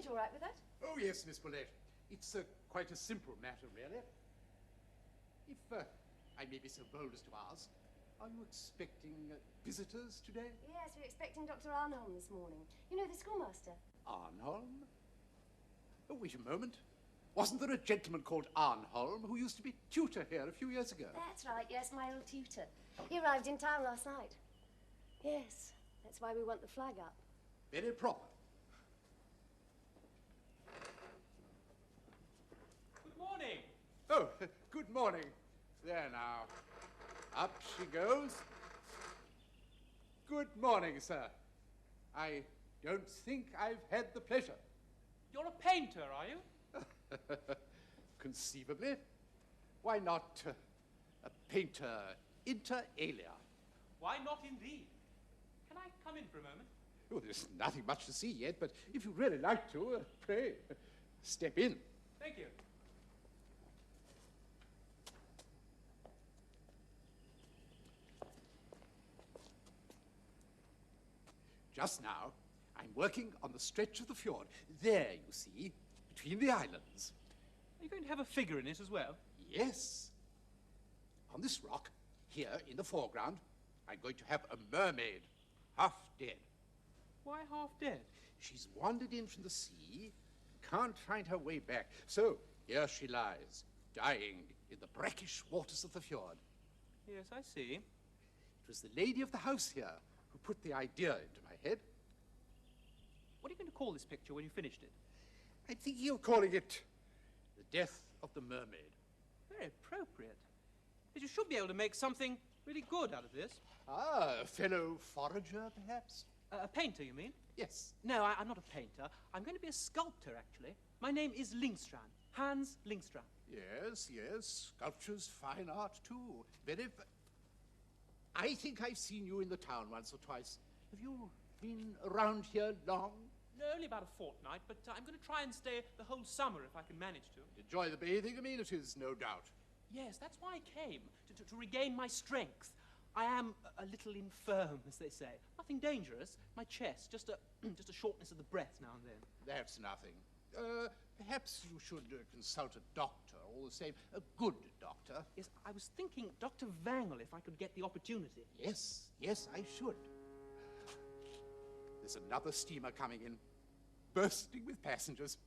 all right with that? Oh, yes, Miss Bolette. It's quite a simple matter, really. If I may be so bold as to ask, are you expecting visitors today? Yes, we're expecting Dr. Arnholm this morning. You know, the schoolmaster. Arnholm? Oh, wait a moment. Wasn't there a gentleman called Arnholm who used to be tutor here a few years ago? That's right, yes, my old tutor. He arrived in town last night. Yes, that's why we want the flag up. Very proper. Good morning. Oh, good morning. There now. Up she goes. Good morning, sir. I don't think I've had the pleasure. You're a painter, are you? Conceivably. Why not a painter inter alia? Why not indeed? Can I come in for a moment? Oh, there's nothing much to see yet, but if you'd really like to, pray, step in. Thank you. Just now, I'm working on the stretch of the fjord. There, you see, between the islands. Are you going to have a figure in it as well? Yes. On this rock, here in the foreground, I'm going to have a mermaid, half dead. Why half dead? She's wandered in from the sea, can't find her way back. So here she lies, dying in the brackish waters of the fjord. Yes, I see. It was the lady of the house here who put the idea into my head. What are you going to call this picture when you finished it? I'm thinking of calling it The Death of the Mermaid. Very appropriate. But you should be able to make something really good out of this. Ah, a fellow forager, perhaps? A painter, you mean? Yes. No, I'm not a painter. I'm going to be a sculptor, actually. My name is Lingstrand. Hans Lingstrand. Yes, yes. Sculpture's fine art, too. I think I've seen you in the town once or twice. Have you been around here long? No, only about a fortnight, but I'm going to try and stay the whole summer if I can manage to. Enjoy the bathing amenities, no doubt. Yes, that's why I came, to regain my strength. I am a little infirm, as they say. Nothing dangerous. My chest, just a shortness of the breath now and then. That's nothing. Perhaps you should consult a doctor, all the same. A good doctor. Yes, I was thinking Dr. Wangel, if I could get the opportunity. Yes, yes, I should. There's another steamer coming in, bursting with passengers.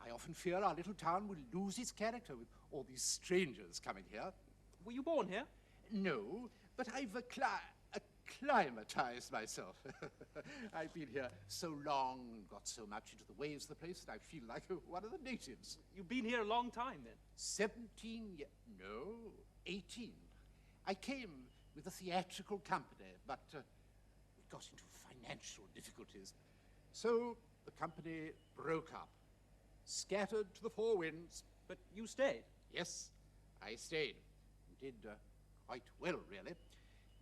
I often fear our little town will lose its character with all these strangers coming here. Were you born here? No, but I've acclimatized myself. I've been here so long, got so much into the ways of the place that I feel like one of the natives. You've been here a long time, then? 17 years. No, 18. I came with a theatrical company, but we got into financial difficulties. So the company broke up, scattered to the four winds. But you stayed? Yes, I stayed. Did quite well, really.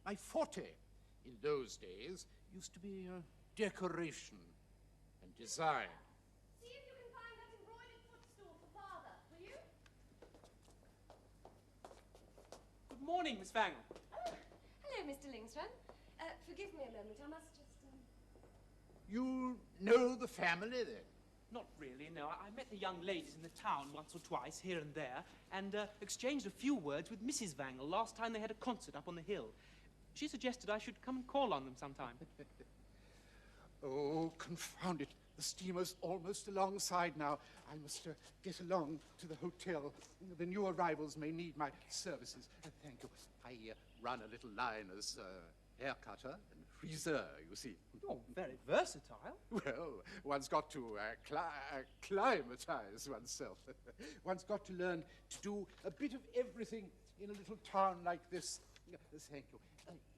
My forte in those days used to be decoration and design. See if you can find that embroidered footstool for Father, will you? Good morning, Miss Wangel. Oh, hello, Mr. Lingstrand. Forgive me a moment, I must just... You know the family, then? Not really, no. I met the young ladies in the town once or twice, here and there, and exchanged a few words with Mrs. Wangel last time they had a concert up on the hill. She suggested I should come and call on them sometime. Oh, confound it. The steamer's almost alongside now. I must get along to the hotel. The new arrivals may need my services. Thank you. I run a little line as hair cutter and friseur, you see. Oh, very versatile. Well, one's got to acclimatize oneself. One's got to learn to do a bit of everything in a little town like this. Thank you.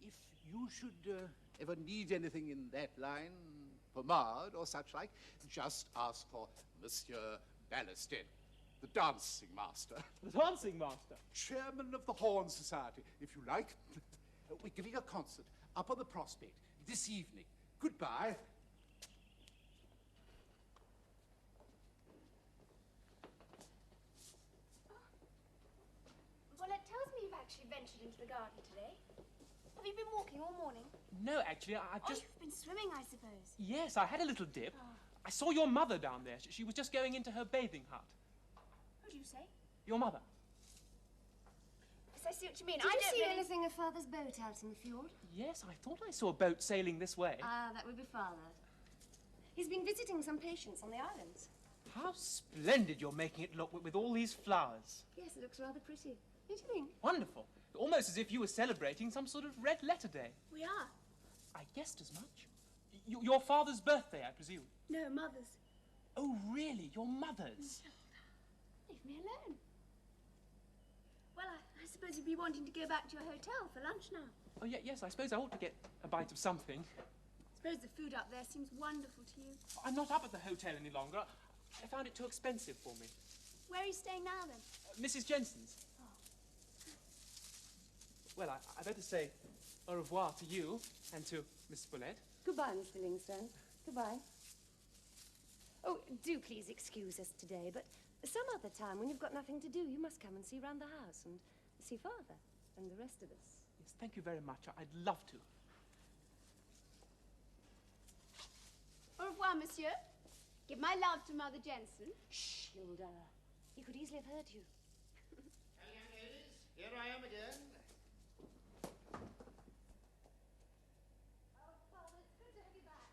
If you should ever need anything in that line, pomade or such like, just ask for Monsieur Ballasted, the dancing master. The dancing master? Chairman of the Horn Society, if you like. We're giving a concert up on the Prospect this evening. Goodbye. Bolette tells me you've actually ventured into the garden today. Have you been walking all morning? No, actually, I've just... Oh, you've been swimming, I suppose. Yes, I had a little dip. Oh. I saw your mother down there. She was just going into her bathing hut. What do you say? Your mother. Yes, I see what you mean. Did I you don't see really... anything of Father's boat out in the fjord? Yes, I thought I saw a boat sailing this way. Ah, that would be Father. He's been visiting some patients on the islands. How splendid you're making it look with all these flowers. Yes, it looks rather pretty. Don't you think? Wonderful. Almost as if you were celebrating some sort of red letter day. We are. I guessed as much. Your father's birthday, I presume. No, Mother's. Oh, really? Your mother's? Leave me alone. Well, I suppose you'd be wanting to go back to your hotel for lunch now. Oh, yeah, yes, I suppose I ought to get a bite of something. I suppose the food up there seems wonderful to you. I'm not up at the hotel any longer. I found it too expensive for me. Where are you staying now, then? Mrs. Jensen's. Oh. Well, I better say au revoir to you and to Miss Bolette. Goodbye, Mr. Lingstrand. Goodbye. Oh, do please excuse us today, but some other time when you've got nothing to do, you must come and see round the house and see Father and the rest of us. Yes, thank you very much. I'd love to. Au revoir, monsieur. Give my love to Mother Jensen. Shh, Hilda. He could easily have heard you. Well, young ladies, here I am again. Oh, Father, it's good to have you back.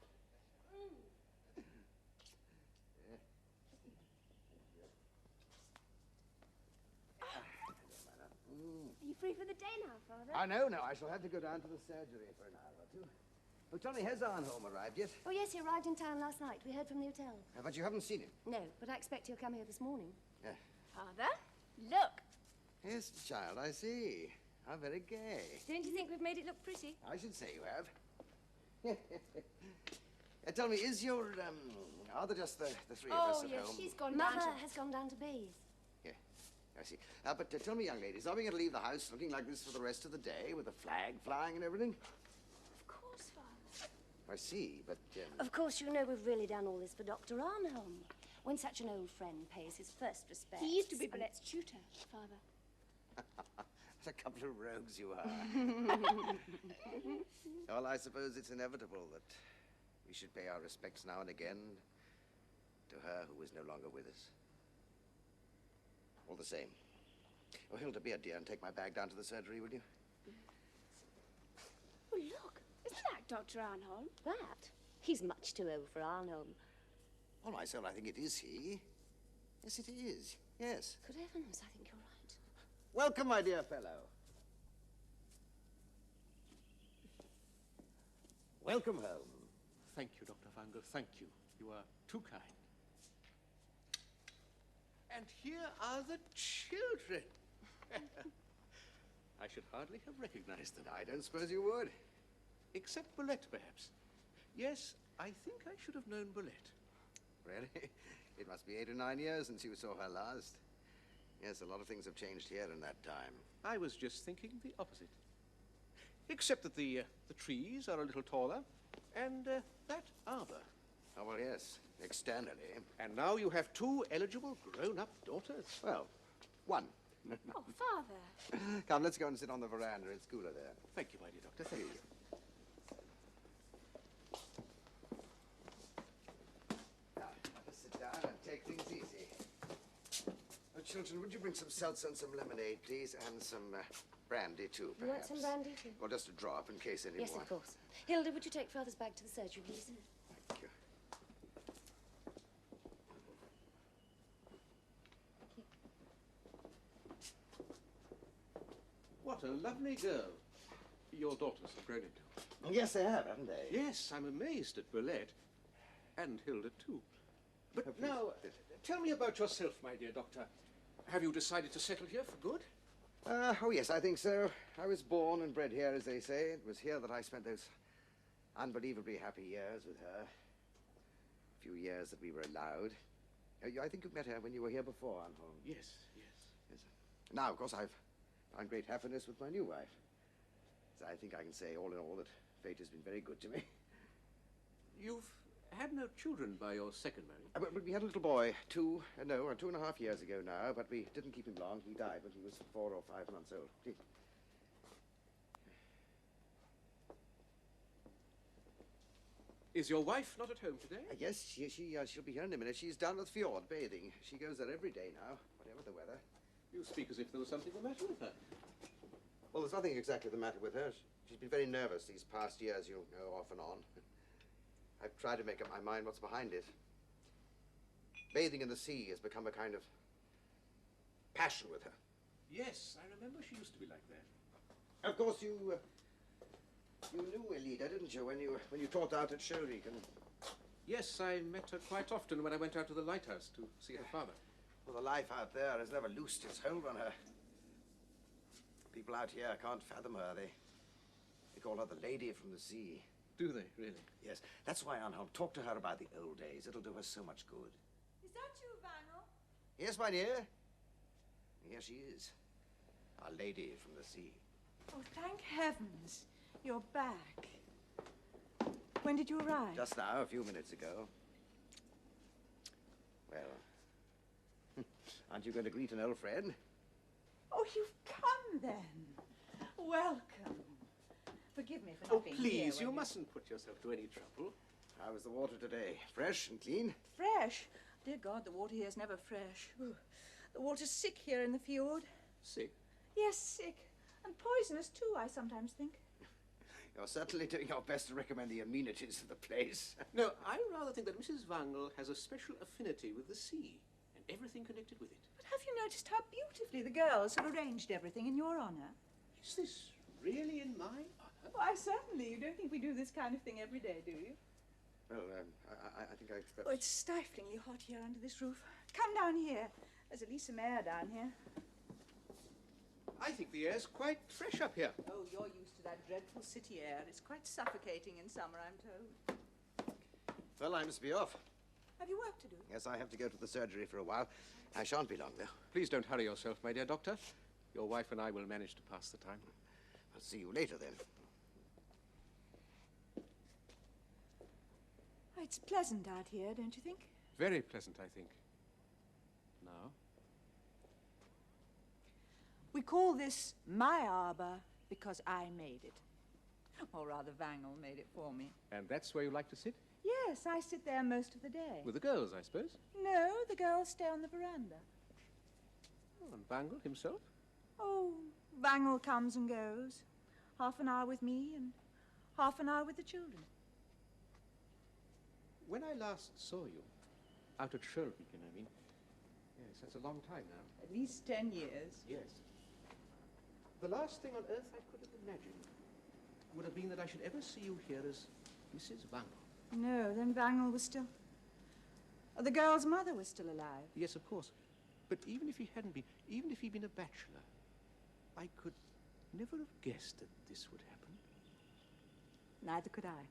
Are you free for the day now, Father? No, I shall have to go down to the surgery for an hour or two. Oh, tell me, has Arnholm arrived yet? Oh, yes, he arrived in town last night. We heard from the hotel. But you haven't seen him? No, but I expect he'll come here this morning. Father, look. Yes, child, I see. How very gay. Don't you think we've made it look pretty? I should say you have. Tell me, is your, are there just the three of us Oh, at yes, home? she's gone Mother down to... has gone down to bathe. Yeah, I see. But tell me, young ladies, are we going to leave the house looking like this for the rest of the day with the flag flying and everything? Of course, Father. I see, but... Of course, you know we've really done all this for Dr. Arnholm. When such an old friend pays his first respects... He used to be and- Bolette's tutor, Father. What a couple of rogues you are. Well, I suppose it's inevitable that we should pay our respects now and again to her who is no longer with us. All the same. Oh, Hilda, be a dear and take my bag down to the surgery, will you? Oh, look. Isn't that Dr. Arnholm? That? He's much too old for Arnholm. On my soul, I think it is he. Yes, it is. Yes. Good heavens, I think you're right. Welcome, my dear fellow. Welcome home. Thank you, Dr. Fungal. Thank you. You are too kind. And here are the children. I should hardly have recognized them. I don't suppose you would. Except Bolette, perhaps. Yes, I think I should have known Bolette. Really? It must be 8 or 9 years since you saw her last. Yes, a lot of things have changed here in that time. I was just thinking the opposite. Except that the trees are a little taller, and that arbor. Oh, well, yes, externally. And now you have 2 eligible grown-up daughters. Well, 1. Oh, Father. Come, let's go and sit on the veranda. It's cooler there. Thank you, my dear doctor. Thank you. Now, let us sit down and take things easy. Oh, children, would you bring some seltzer and some lemonade, please, and some brandy, too, You want perhaps? some brandy too? Well, just a drop in case anyone... Yes, of course. Hilda, would you take Father's bag to the surgery, please? Thank you. What a lovely girl. Your daughters have grown into. Yes, they have, haven't they? Yes, I'm amazed at Bolette. And Hilda, too. But Oh, please. now, tell me about yourself, my dear doctor. Have you decided to settle here for good? Oh, yes, I think so. I was born and bred here, as they say. It was here that I spent those unbelievably happy years with her. A few years that we were allowed. I think you met her when you were here before, Arnholm. Yes, yes. Yes. Now, of course, I've found great happiness with my new wife. So I think I can say, all in all, that fate has been very good to me. You've had no children by your second marriage. But we had a little boy, 2.5 years ago now, but we didn't keep him long. He died when he was 4 or 5 months old. Gee. Is your wife not at home today? Yes, she'll be here in a minute. She's down at the fjord bathing. She goes there every day now, whatever the weather. You speak as if there was something the matter with her. Well, there's nothing exactly the matter with her. She's been very nervous these past years, you know, off and on. I've tried to make up my mind what's behind it. Bathing in the sea has become a kind of passion with her. Yes, I remember she used to be like that. Of course, you knew Elida, didn't you, when you taught out at Shuriken? Yes, I met her quite often when I went out to the lighthouse to see her father. Well, the life out there has never loosed its hold on her. People out here can't fathom her. They call her the lady from the sea. Do they, really? Yes, that's why, Arnholm, talk to her about the old days. It'll do her so much good. Is that you, Vanel? Yes, my dear. Here she is, our lady from the sea. Oh, thank heavens. You're back. When did you arrive? Just now, a few minutes ago. Well, aren't you going to greet an old friend? Oh, you've come then. Welcome. Forgive me for Oh, not being here. please, you when mustn't put yourself to any trouble. How was the water today? Fresh and clean? Fresh? Dear God, the water here is never fresh. Ooh. The water's sick here in the fjord. Sick? Yes, sick. And poisonous, too, I sometimes think. You're certainly doing your best to recommend the amenities of the place. No, I rather think that Mrs. Wangel has a special affinity with the sea and everything connected with it. But have you noticed how beautifully the girls have arranged everything in your honor? Is this really in my honor? Why, certainly. You don't think we do this kind of thing every day, do you? Well, I think I expect... Oh, it's stiflingly hot here under this roof. Come down here. There's at least some air down here. I think the air's quite fresh up here. Oh, you're used to that dreadful city air. It's quite suffocating in summer, I'm told. Well, I must be off. Have you work to do? Yes, I have to go to the surgery for a while. I shan't be long, though. Please don't hurry yourself, my dear doctor. Your wife and I will manage to pass the time. I'll see you later, then. Oh, it's pleasant out here, don't you think? Very pleasant, I think. Now? We call this my arbor because I made it. Or rather, Wangel made it for me. And that's where you like to sit? Yes, I sit there most of the day. With the girls, I suppose? No, the girls stay on the veranda. Oh, and Wangel himself? Oh, Wangel comes and goes. Half an hour with me and half an hour with the children. When I last saw you, out at Shuriken, I mean, yes, that's a long time now. At least 10 years. Yes. The last thing on earth I could have imagined would have been that I should ever see you here as Mrs. Wangel. No, then Wangel was still... Oh, the girl's mother was still alive. Yes, of course. But even if he hadn't been, even if he'd been a bachelor, I could never have guessed that this would happen. Neither could I.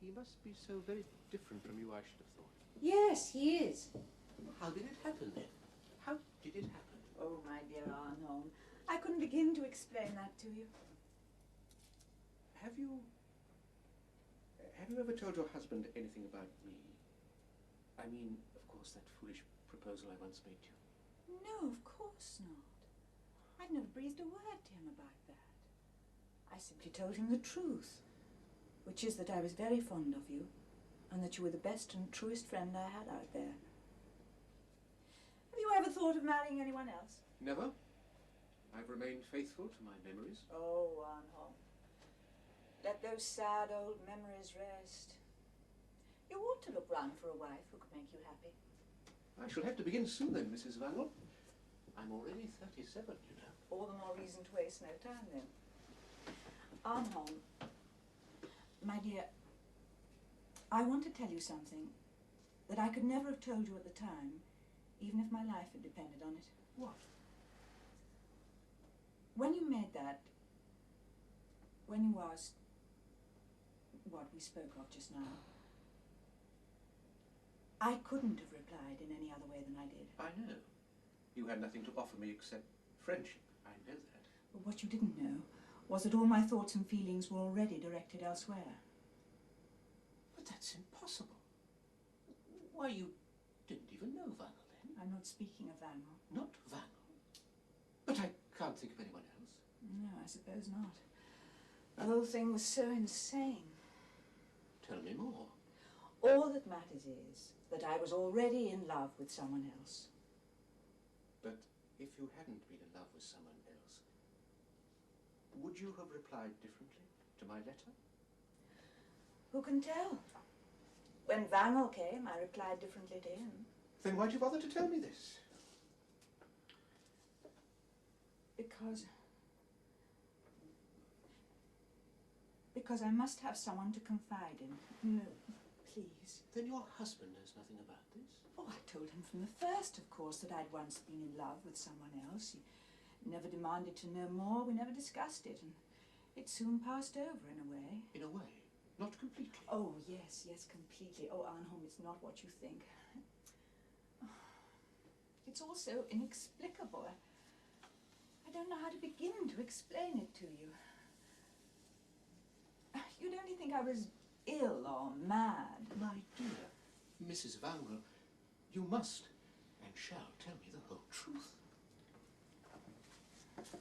He must be so very different from you, I should have thought. Yes, he is. How did it happen, then? How did it happen? Oh, my dear Arnholm, I couldn't begin to explain that to you. Have you ever told your husband anything about me? I mean, of course, that foolish proposal I once made to you. No, of course not. I've never breathed a word to him about that. I simply told him the truth, which is that I was very fond of you, and that you were the best and truest friend I had out there. Have you ever thought of marrying anyone else? Never. I've remained faithful to my memories. Oh, Arnholm, let those sad old memories rest. You ought to look round for a wife who could make you happy. I shall have to begin soon then, Mrs. Wangel. I'm already 37, you know. All the more reason to waste no time, then. Arnholm, my dear, I want to tell you something that I could never have told you at the time, even if my life had depended on it. What? When you made that, when you asked what we spoke of just now, I couldn't have replied in any other way than I did. I know. You had nothing to offer me except friendship. I know that. But what you didn't know was that all my thoughts and feelings were already directed elsewhere. But that's impossible. Why, you didn't even know Wangel then? I'm not speaking of Wangel. Not Wangel? But I can't think of anyone else. No, I suppose not. The whole thing was so insane. Tell me more. All that matters is that I was already in love with someone else. But if you hadn't been in love with someone else, would you have replied differently to my letter? Who can tell? When Wangel came, I replied differently to him. Then why'd you bother to tell me this? Because I must have someone to confide in. No, please. Then your husband knows nothing about this? Oh, I told him from the first, of course, that I'd once been in love with someone else. He never demanded to know more. We never discussed it, and it soon passed over in a way. In a way? Not completely? Oh, yes, completely. Oh, Arnholm, it's not what you think. It's all so inexplicable. I don't know how to begin to explain it to you. You'd only think I was ill or mad. My dear Mrs. Wangel, you must and shall tell me the whole truth.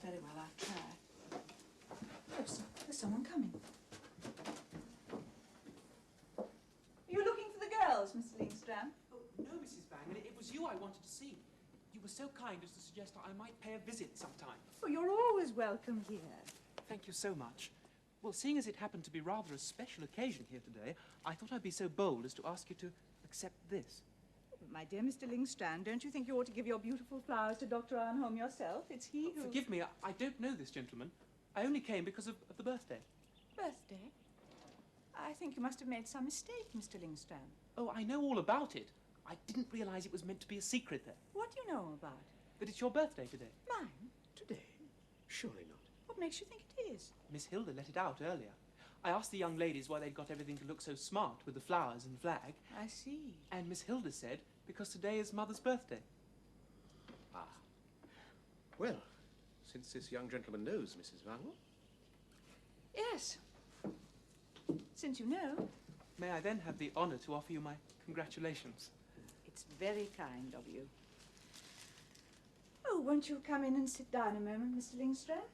Very well, I'll try. Oh, there's someone coming. Are you looking for the girls, Mr. Lingstrand? Oh, no, Mrs. Wangel, it was you I wanted to see. You were so kind as to suggest I might pay a visit sometime. Oh, you're always welcome here. Thank you so much. Well, seeing as it happened to be rather a special occasion here today, I thought I'd be so bold as to ask you to accept this. My dear Mr. Lingstrand, don't you think you ought to give your beautiful flowers to Dr. Arnholm yourself? It's he who... Forgive me, I don't know this gentleman. I only came because of the birthday. Birthday? I think you must have made some mistake, Mr. Lingstrand. Oh, I know all about it. I didn't realize it was meant to be a secret there. What do you know about it? That it's your birthday today. Mine? Today? Surely not. What makes you think it is? Miss Hilda let it out earlier. I asked the young ladies why they'd got everything to look so smart with the flowers and flag. I see. And Miss Hilda said, because today is Mother's birthday. Ah. Well, since this young gentleman knows Mrs. Wangel... Yes. Since you know. May I then have the honour to offer you my congratulations? It's very kind of you. Oh, won't you come in and sit down a moment, Mr. Lingstrand?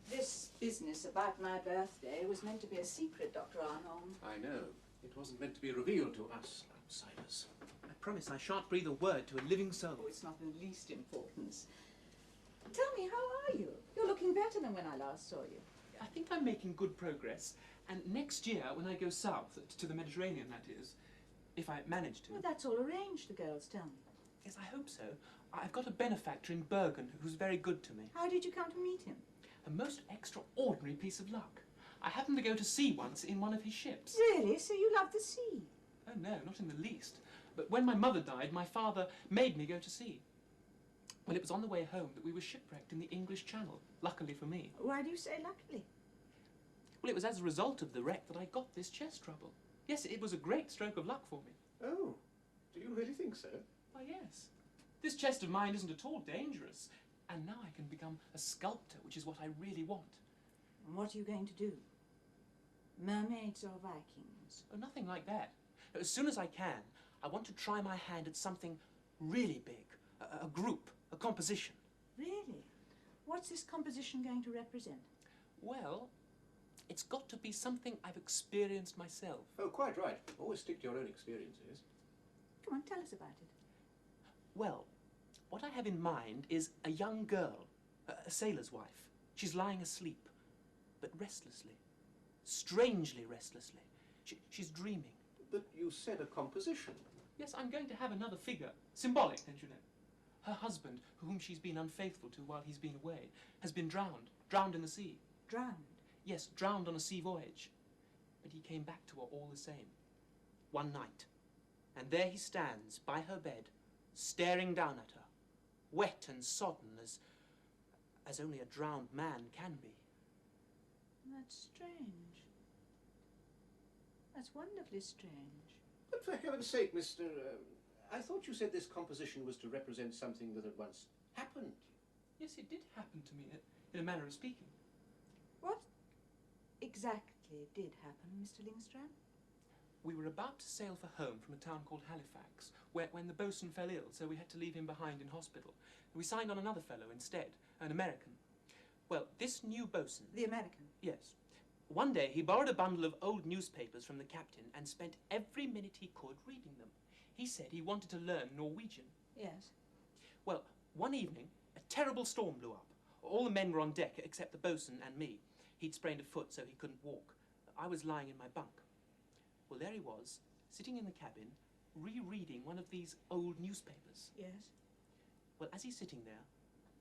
This business about my birthday was meant to be a secret, Dr. Arnholm. I know. It wasn't meant to be revealed to us outsiders. I promise I shan't breathe a word to a living soul. Oh, it's not the least importance. Tell me, how are you? You're looking better than when I last saw you. I think I'm making good progress. And next year, when I go south, to the Mediterranean, that is, if I manage to... Well, that's all arranged, the girls tell me. Yes, I hope so. I've got a benefactor in Bergen who's very good to me. How did you come to meet him? A most extraordinary piece of luck. I happened to go to sea once in one of his ships. Really? So you love the sea? Oh, no, not in the least. But when my mother died, my father made me go to sea. Well, it was on the way home that we were shipwrecked in the English Channel, luckily for me. Why do you say luckily? Well, it was as a result of the wreck that I got this chest trouble. Yes, it was a great stroke of luck for me. Oh, do you really think so? Why, yes. This chest of mine isn't at all dangerous. And now I can become a sculptor, which is what I really want. And what are you going to do? Mermaids or Vikings? Oh, nothing like that. As soon as I can, I want to try my hand at something really big. A group, a composition. Really? What's this composition going to represent? Well, it's got to be something I've experienced myself. Oh, quite right. Always stick to your own experiences. Come on, tell us about it. Well, what I have in mind is a young girl, a sailor's wife. She's lying asleep, but restlessly, strangely restlessly. She's dreaming. But you said a composition. Yes, I'm going to have another figure. Symbolic, don't you know? Her husband, whom she's been unfaithful to while he's been away, has been drowned in the sea. Drowned? Yes, drowned on a sea voyage. But he came back to her all the same. One night. And there he stands by her bed, staring down at her, wet and sodden as only a drowned man can be. That's strange. That's wonderfully strange. But for heaven's sake, Mr. I thought you said this composition was to represent something that had once happened. Yes, it did happen to me, in a manner of speaking. What exactly did happen, Mr. Lingstrand? We were about to sail for home from a town called Halifax, when the boatswain fell ill, so we had to leave him behind in hospital. We signed on another fellow instead, an American. Well, this new boatswain... The American? Yes. One day he borrowed a bundle of old newspapers from the captain and spent every minute he could reading them. He said he wanted to learn Norwegian. Yes. Well, one evening, a terrible storm blew up. All the men were on deck except the boatswain and me. He'd sprained a foot, so he couldn't walk. I was lying in my bunk. Well, there he was, sitting in the cabin, rereading one of these old newspapers. Yes. Well, as he's sitting there,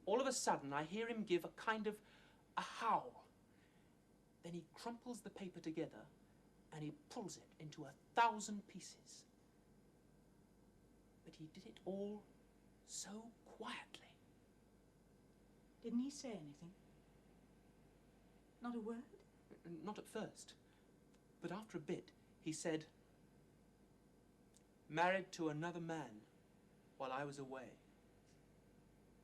all of a sudden I hear him give a kind of a howl. Then he crumples the paper together and he pulls it into 1,000 pieces. But he did it all so quietly. Didn't he say anything? Not a word? Not at first. But after a bit, he said, "Married to another man while I was away."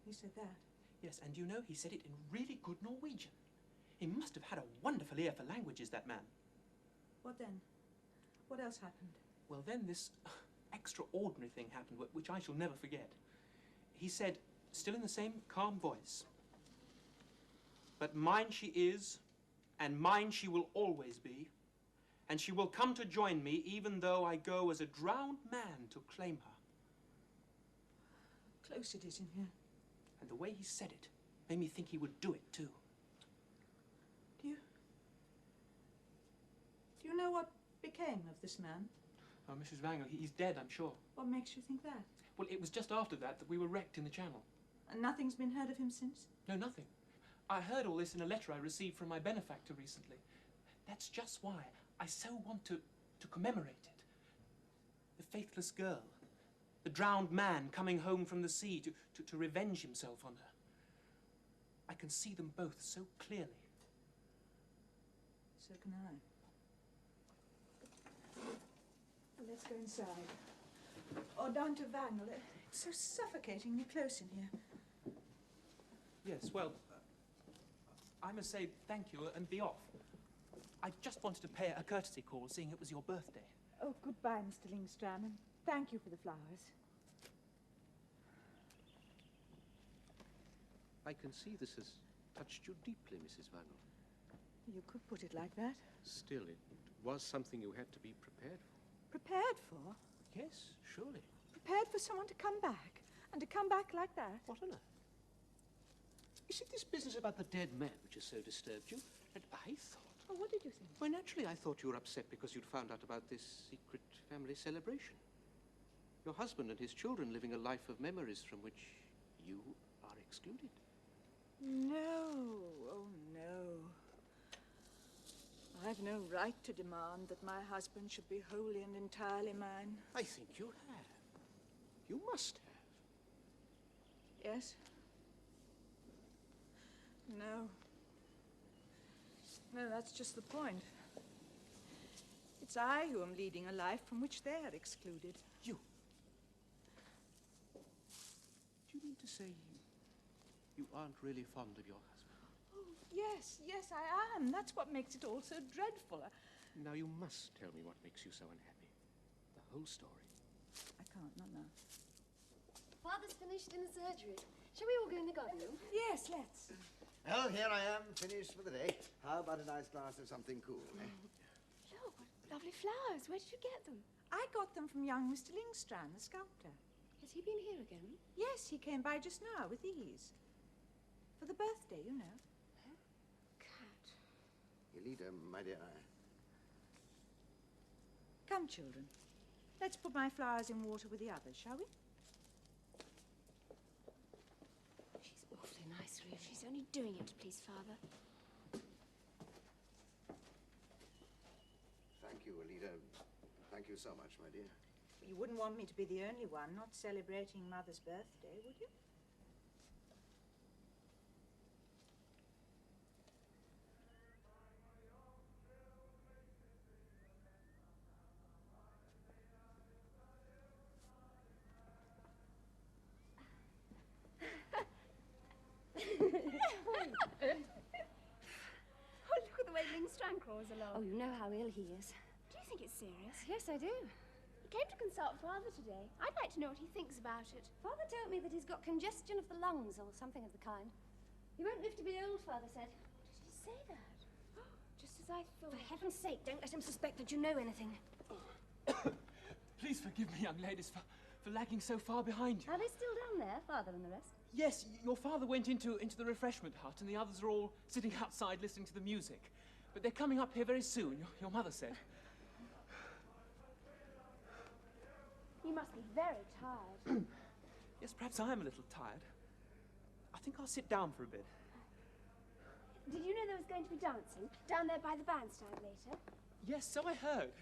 He said that? Yes, and you know, he said it in really good Norwegian. He must have had a wonderful ear for languages, that man. What then? What else happened? Well, then this extraordinary thing happened, which I shall never forget. He said, still in the same calm voice, "But mine she is, and mine she will always be, and she will come to join me even though I go as a drowned man to claim her." How close it is in here. And the way he said it made me think he would do it too. Do you know what became of this man? Oh, Mrs. Wangel, he's dead, I'm sure. What makes you think that? Well, it was just after that we were wrecked in the channel. And nothing's been heard of him since? No, nothing. I heard all this in a letter I received from my benefactor recently. That's just why I so want to commemorate it. The faithless girl, the drowned man coming home from the sea to revenge himself on her. I can see them both so clearly. So can I. Well, let's go inside. Or down to Wangel. It's so suffocatingly close in here. Yes, well, I must say thank you and be off. I just wanted to pay a courtesy call, seeing it was your birthday. Oh, goodbye, Mr. Lingstrand, and thank you for the flowers. I can see this has touched you deeply, Mrs. Wangel. You could put it like that. Still, it was something you had to be prepared for. Prepared for? Yes, surely. Prepared for someone to come back? And to come back like that? What on earth? Is it this business about the dead man which has so disturbed you? And I thought... Oh, what did you think? Well, naturally, I thought you were upset because you'd found out about this secret family celebration. Your husband and his children living a life of memories from which you are excluded. No, oh no. I've no right to demand that my husband should be wholly and entirely mine. I think you have. You must have. Yes? No. No, that's just the point. It's I who am leading a life from which they are excluded. You? Do you mean to say you aren't really fond of your husband? Oh, yes, yes, I am. That's what makes it all so dreadful. Now, you must tell me what makes you so unhappy. The whole story. I can't, not now. Father's finished in the surgery. Shall we all go in the garden room? Yes, let's. Well, here I am, finished for the day. How about a nice glass of something cool, eh? Look, what lovely flowers. Where did you get them? I got them from young Mr. Lingstrand, the sculptor. Has he been here again? Yes, he came by just now with these. For the birthday, you know. Cat. Elida, my dear, Come, children. Let's put my flowers in water with the others, shall we? She's awfully nice, really. She's only doing it to please Father. Thank you, Elida. Thank you so much, my dear. You wouldn't want me to be the only one not celebrating Mother's birthday, would you? Oh, look at the way Lingstrand crawls along. Oh, you know how ill he is. Do you think it's serious? Yes, I do. He came to consult Father today. I'd like to know what he thinks about it. Father told me that he's got congestion of the lungs or something of the kind. He won't live to be old, Father said. Did he say that? Just as I thought. For heaven's sake, don't let him suspect that you know anything. Please forgive me, young ladies, for lagging so far behind you. Are they still down there, Father and the rest? Yes, your father went into the refreshment hut, and the others are all sitting outside listening to the music. But they're coming up here very soon, your mother said. You must be very tired. Yes, perhaps I am a little tired. I think I'll sit down for a bit. Did you know there was going to be dancing down there by the bandstand later? Yes, so I heard.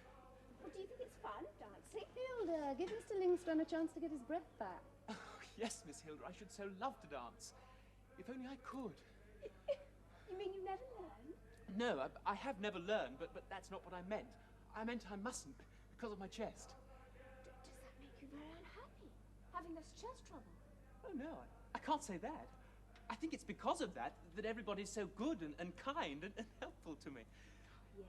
Well, do you think it's fun, dancing? Hilda, give Mr. Lingstrand a chance to get his breath back. Oh, yes, Miss Hilda, I should so love to dance. If only I could. You mean you never learned? No, I have never learned, but that's not what I meant. I meant I mustn't, because of my chest. Does that make you very unhappy, having this chest trouble? Oh, no, I can't say that. I think it's because of that everybody's so good and kind and helpful to me. Yes.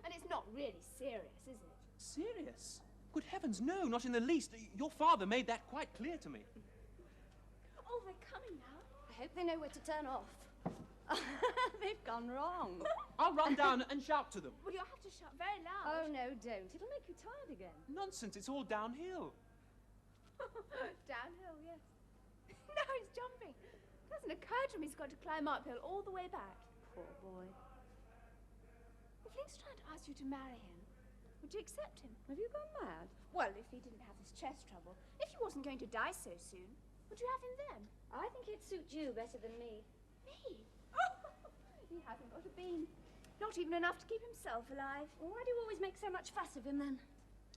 And it's not really serious, is it? Serious? Good heavens, no, not in the least. Your father made that quite clear to me. Oh, they're coming now. I hope they know where to turn off. They've gone wrong. I'll run down and shout to them. Well, you'll have to shout very loud. Oh, no, don't. It'll make you tired again. Nonsense, it's all downhill. Downhill, yes. Now he's jumping. It doesn't occur to him he's got to climb uphill all the way back. Poor boy. If Lingstrand asked you to marry him, would you accept him? Have you gone mad? Well, if he didn't have his chest trouble, if he wasn't going to die so soon, would you have him then? I think he'd suit you better than me. Me? Oh, he hasn't got a bean. Not even enough to keep himself alive. Well, why do you always make so much fuss of him, then?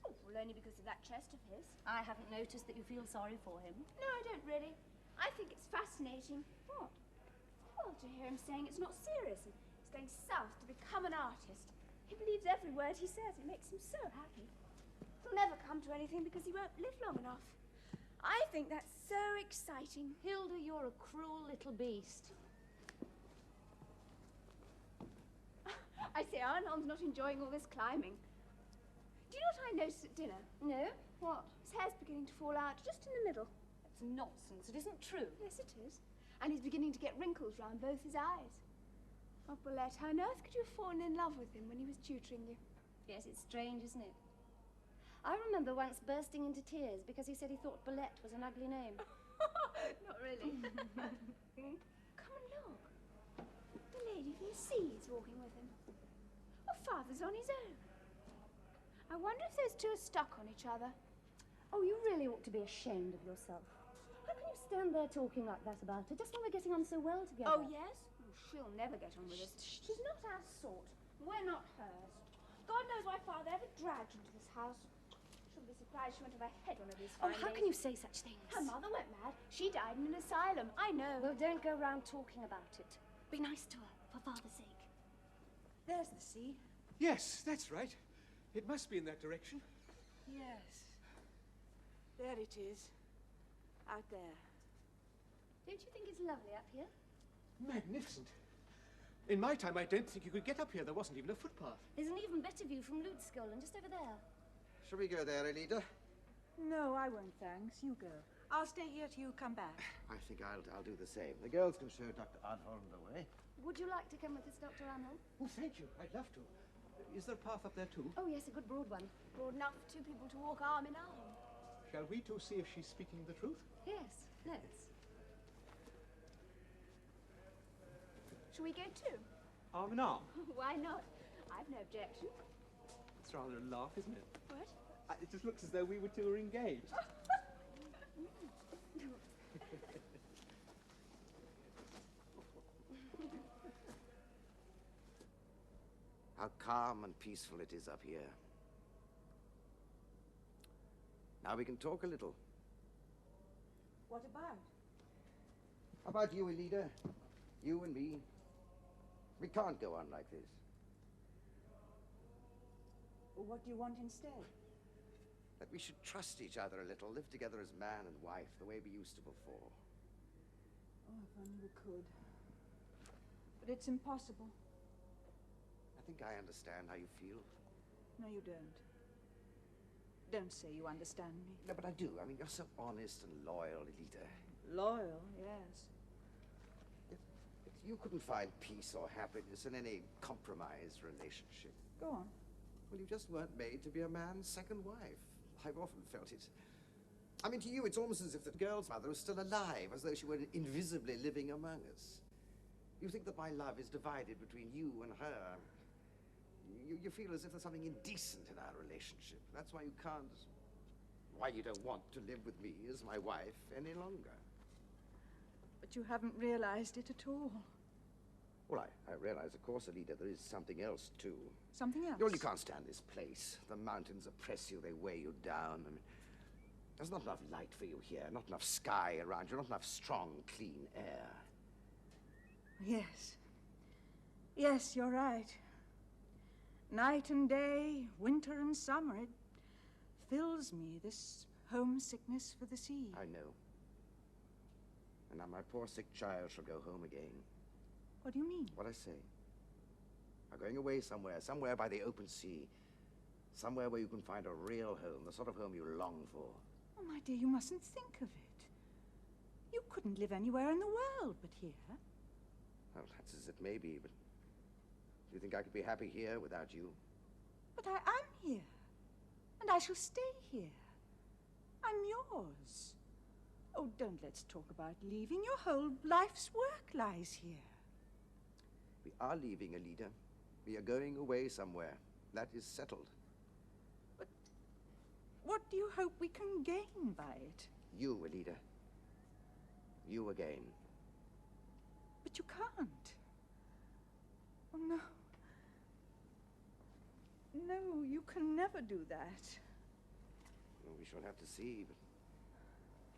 Oh, well, only because of that chest of his. I haven't noticed that you feel sorry for him. No, I don't really. I think it's fascinating. What? Well, to hear him saying it's not serious and he's going south to become an artist. He believes every word he says. It makes him so happy. He'll never come to anything because he won't live long enough. I think that's so exciting. Hilda, you're a cruel little beast. I say, Arnold's not enjoying all this climbing. Do you know what I noticed at dinner? No? What? His hair's beginning to fall out just in the middle. That's nonsense. It isn't true. Yes, it is. And he's beginning to get wrinkles round both his eyes. Oh, Bolette, how on earth could you have fallen in love with him when he was tutoring you? Yes, it's strange, isn't it? I remember once bursting into tears because he said he thought Bolette was an ugly name. Not really. Come and look. The lady from the sea is walking with him. Oh, Father's on his own. I wonder if those two are stuck on each other. Oh, you really ought to be ashamed of yourself. How can you stand there talking like that about her, just when we're getting on so well together? Oh, yes? Oh, she'll never get on with us. She's not our sort. We're not hers. God knows why Father ever dragged her into this house. She'll be surprised she won't have her head one of these Oh, fine how days. can you say such things? Her mother went mad. She died in an asylum. I know. Well, don't go round talking about it. Be nice to her, for Father's sake. There's the sea. Yes, that's right. It must be in that direction. Yes. There it is. Out there. Don't you think it's lovely up here? Magnificent. In my time, I don't think you could get up here. There wasn't even a footpath. There's an even better view from Lutskolan, just over there. Shall we go there, Elida? No, I won't, thanks. You go. I'll stay here till you come back. I think I'll do the same. The girls can show Dr. Arnholm the way. Would you like to come with us, Dr. Arnold? Oh, thank you. I'd love to. Is there a path up there, too? Oh, yes, a good broad one. Broad enough for two people to walk arm in arm. Shall we two see if she's speaking the truth? Yes, let's. Shall we go too? Arm in arm. Why not? I've no objection. It's rather a laugh, isn't it? What? It just looks as though we two were engaged. How calm and peaceful it is up here. Now we can talk a little. What about? How about you, Elida? You and me. We can't go on like this. What do you want instead? That we should trust each other a little, live together as man and wife, the way we used to before. Oh, if only we could. But it's impossible. I think I understand how you feel. No, you don't. Don't say you understand me. No, but I do. I mean, you're so honest and loyal, Elida. Loyal, yes. It's You couldn't find peace or happiness in any compromised relationship. Go on. Well, you just weren't made to be a man's second wife. I've often felt it. I mean, to you, it's almost as if the girl's mother was still alive, as though she were invisibly living among us. You think that my love is divided between you and her. You feel as if there's something indecent in our relationship. That's why you can't... Why you don't want to live with me as my wife any longer. But you haven't realized it at all. Well, I realize, of course, Alida, there is something else, too. Something else? Well, you can't stand this place. The mountains oppress you, they weigh you down. I mean, there's not enough light for you here, not enough sky around you, not enough strong, clean air. Yes. Yes, you're right. Night and day, winter and summer, it fills me, this homesickness for the sea. I know. And now my poor sick child shall go home again. What do you mean? What I say. I'm going away somewhere by the open sea. Somewhere where you can find a real home, the sort of home you long for. Oh, my dear, you mustn't think of it. You couldn't live anywhere in the world but here. Well, that's as it may be, but do you think I could be happy here without you? But I am here. And I shall stay here. I'm yours. Oh, don't let's talk about leaving. Your whole life's work lies here. We are leaving, Alida. We are going away somewhere. That is settled. But what do you hope we can gain by it? You, Alida. You again. But you can't. Oh, no. No, you can never do that. Well, we shall have to see, but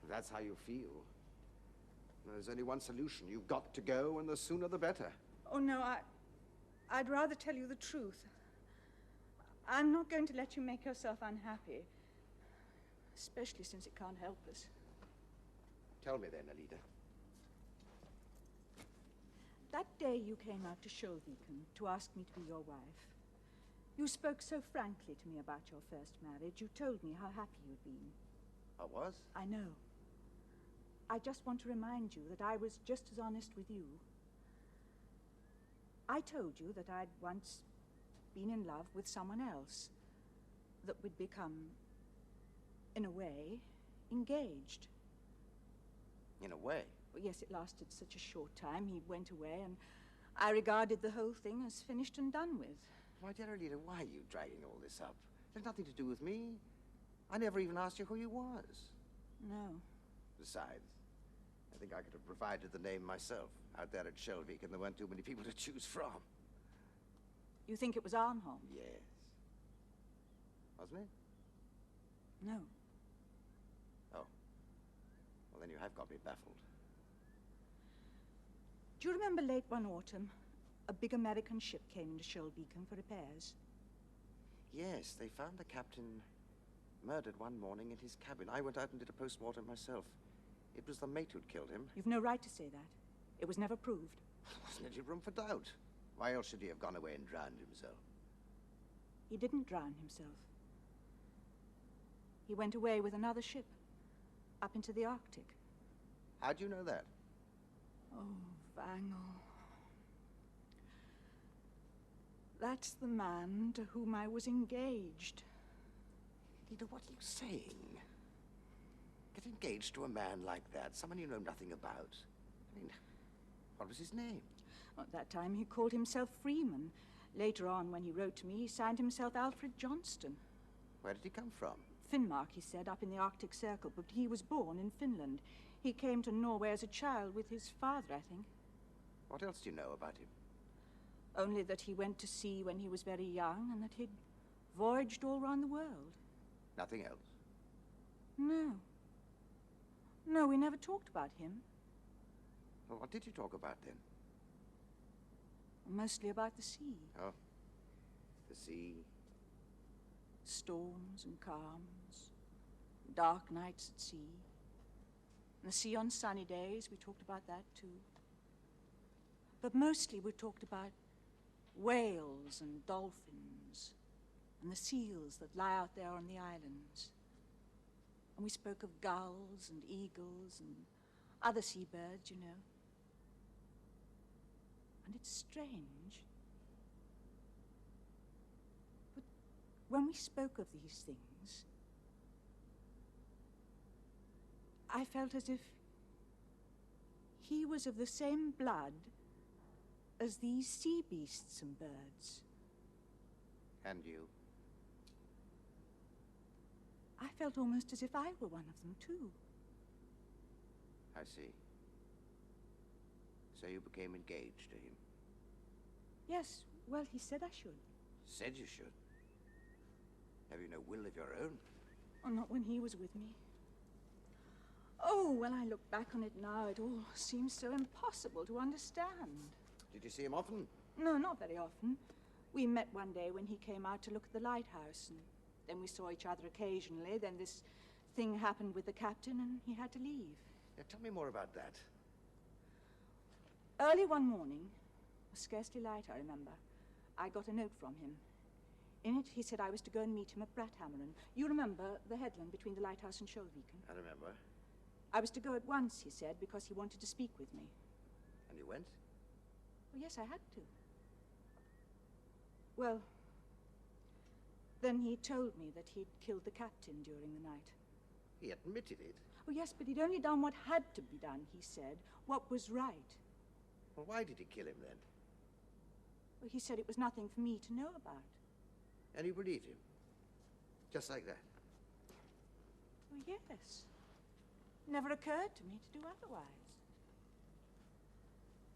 if that's how you feel. There's only one solution. You've got to go, and the sooner the better. Oh, no, I'd rather tell you the truth. I'm not going to let you make yourself unhappy, especially since it can't help us. Tell me then, Alida. That day you came out to Shoalbeacon to ask me to be your wife. You spoke so frankly to me about your first marriage. You told me how happy you'd been. I was? I know. I just want to remind you that I was just as honest with you. I told you that I'd once been in love with someone else, that we'd become, in a way, engaged. In a way? Well, yes, it lasted such a short time. He went away, and I regarded the whole thing as finished and done with. My dear Alida, why are you dragging all this up? It has nothing to do with me. I never even asked you who you was. No. Besides, I think I could have provided the name myself. Out there at Shoalbeacon, there weren't too many people to choose from. You think it was Arnholm? Yes. Wasn't it? No. Oh. Well, then you have got me baffled. Do you remember late one autumn, a big American ship came into Shoalbeacon for repairs? Yes, they found the captain murdered one morning in his cabin. I went out and did a post-mortem myself. It was the mate who'd killed him. You've no right to say that. It was never proved. Wasn't any room for doubt? Why else should he have gone away and drowned himself? He didn't drown himself. He went away with another ship, up into the Arctic. How do you know that? Oh, Wangel. That's the man to whom I was engaged. Lida, what are you saying? Get engaged to a man like that, someone you know nothing about. I mean, what was his name? At that time, he called himself Freeman. Later on, when he wrote to me, he signed himself Alfred Johnston. Where did he come from? Finnmark, he said, up in the Arctic Circle, but he was born in Finland. He came to Norway as a child with his father, I think. What else do you know about him? Only that he went to sea when he was very young and that he'd voyaged all around the world. Nothing else? No. No, we never talked about him. Well, what did you talk about then? Mostly about the sea. Oh, the sea. Storms and calms, dark nights at sea. And the sea on sunny days, we talked about that too. But mostly we talked about whales and dolphins and the seals that lie out there on the islands. And we spoke of gulls and eagles and other seabirds, you know. And it's strange. But when we spoke of these things, I felt as if he was of the same blood as these sea beasts and birds. And you? I felt almost as if I were one of them, too. I see. So you became engaged to him? Yes, well, he said I should. Said you should? Have you no will of your own? Oh, not when he was with me. Oh, when I look back on it now, it all seems so impossible to understand. Did you see him often? No, not very often. We met one day when he came out to look at the lighthouse, and then we saw each other occasionally. Then this thing happened with the captain, and he had to leave. Yeah, tell me more about that. Early one morning, it was scarcely light, I remember, I got a note from him. In it, he said I was to go and meet him at Brathammeren. You remember the headland between the lighthouse and Shoalviken? I remember. I was to go at once, he said, because he wanted to speak with me. And you went? Oh, yes, I had to. Well, then he told me that he'd killed the captain during the night. He admitted it. Oh, yes, but he'd only done what had to be done, he said. What was right. Well, why did he kill him then? Well, he said it was nothing for me to know about. And you believed him? Just like that? Oh, yes. Never occurred to me to do otherwise.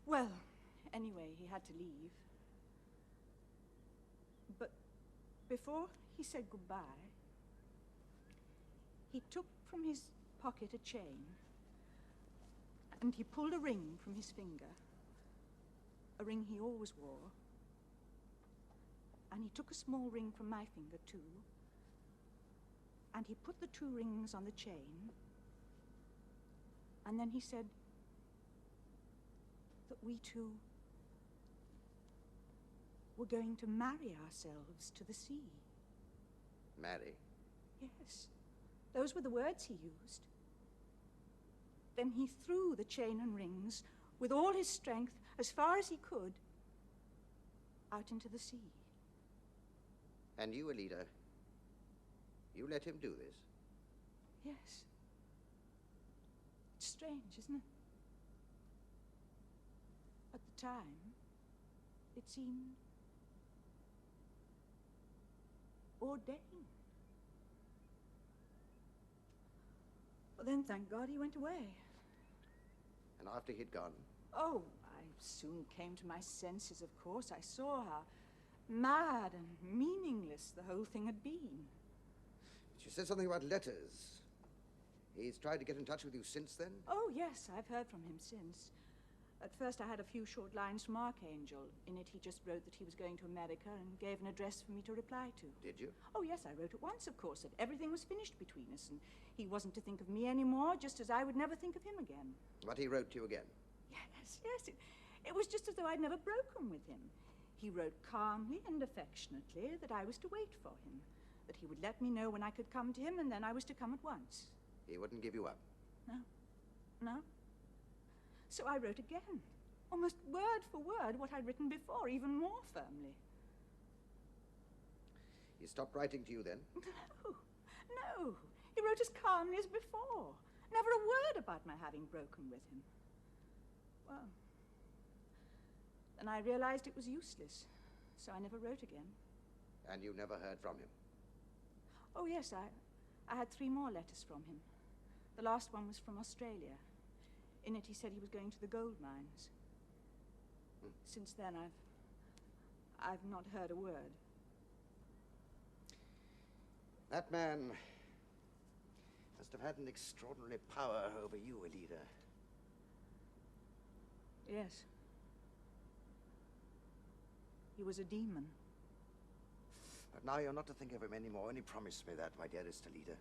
Well, anyway, he had to leave. But before he said goodbye, he took from his pocket a chain, and he pulled a ring from his finger, a ring he always wore, and he took a small ring from my finger too, and he put the two rings on the chain, and then he said that we two were going to marry ourselves to the sea. Marry? Yes, those were the words he used. Then he threw the chain and rings with all his strength, as far as he could, out into the sea. And you, Alida, you let him do this? Yes. It's strange, isn't it? At the time, it seemed ordained. Well, then, thank God, he went away. And after he'd gone? Oh, I soon came to my senses, of course. I saw how mad and meaningless the whole thing had been. She said something about letters. He's tried to get in touch with you since then? Oh, yes, I've heard from him since. At first, I had a few short lines from Archangel. In it, he just wrote that he was going to America and gave an address for me to reply to. Did you? Oh, yes, I wrote at once, of course, that everything was finished between us, and he wasn't to think of me anymore, just as I would never think of him again. But he wrote to you again? Yes, it was just as though I'd never broken with him. He wrote calmly and affectionately that I was to wait for him, that he would let me know when I could come to him, and then I was to come at once. He wouldn't give you up? No. So I wrote again, almost word for word what I'd written before, even more firmly. He stopped writing to you then? No. He wrote as calmly as before. Never a word about my having broken with him. Well, then I realized it was useless, so I never wrote again. And you never heard from him? Oh, yes, I had 3 more letters from him. The last one was from Australia. In it, he said he was going to the gold mines. Since then, I've not heard a word. That man must have had an extraordinary power over you, Alida. Yes. He was a demon. But now you're not to think of him anymore. Only promise me that, my dearest Alida.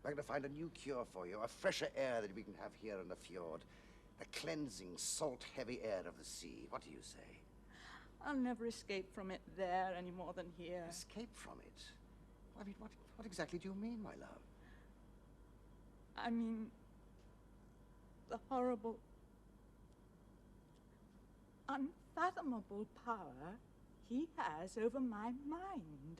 We're going to find a new cure for you, a fresher air that we can have here in the fjord. The cleansing, salt-heavy air of the sea. What do you say? I'll never escape from it there any more than here. Escape from it? I mean, what exactly do you mean, my love? I mean, the horrible, unfathomable power he has over my mind.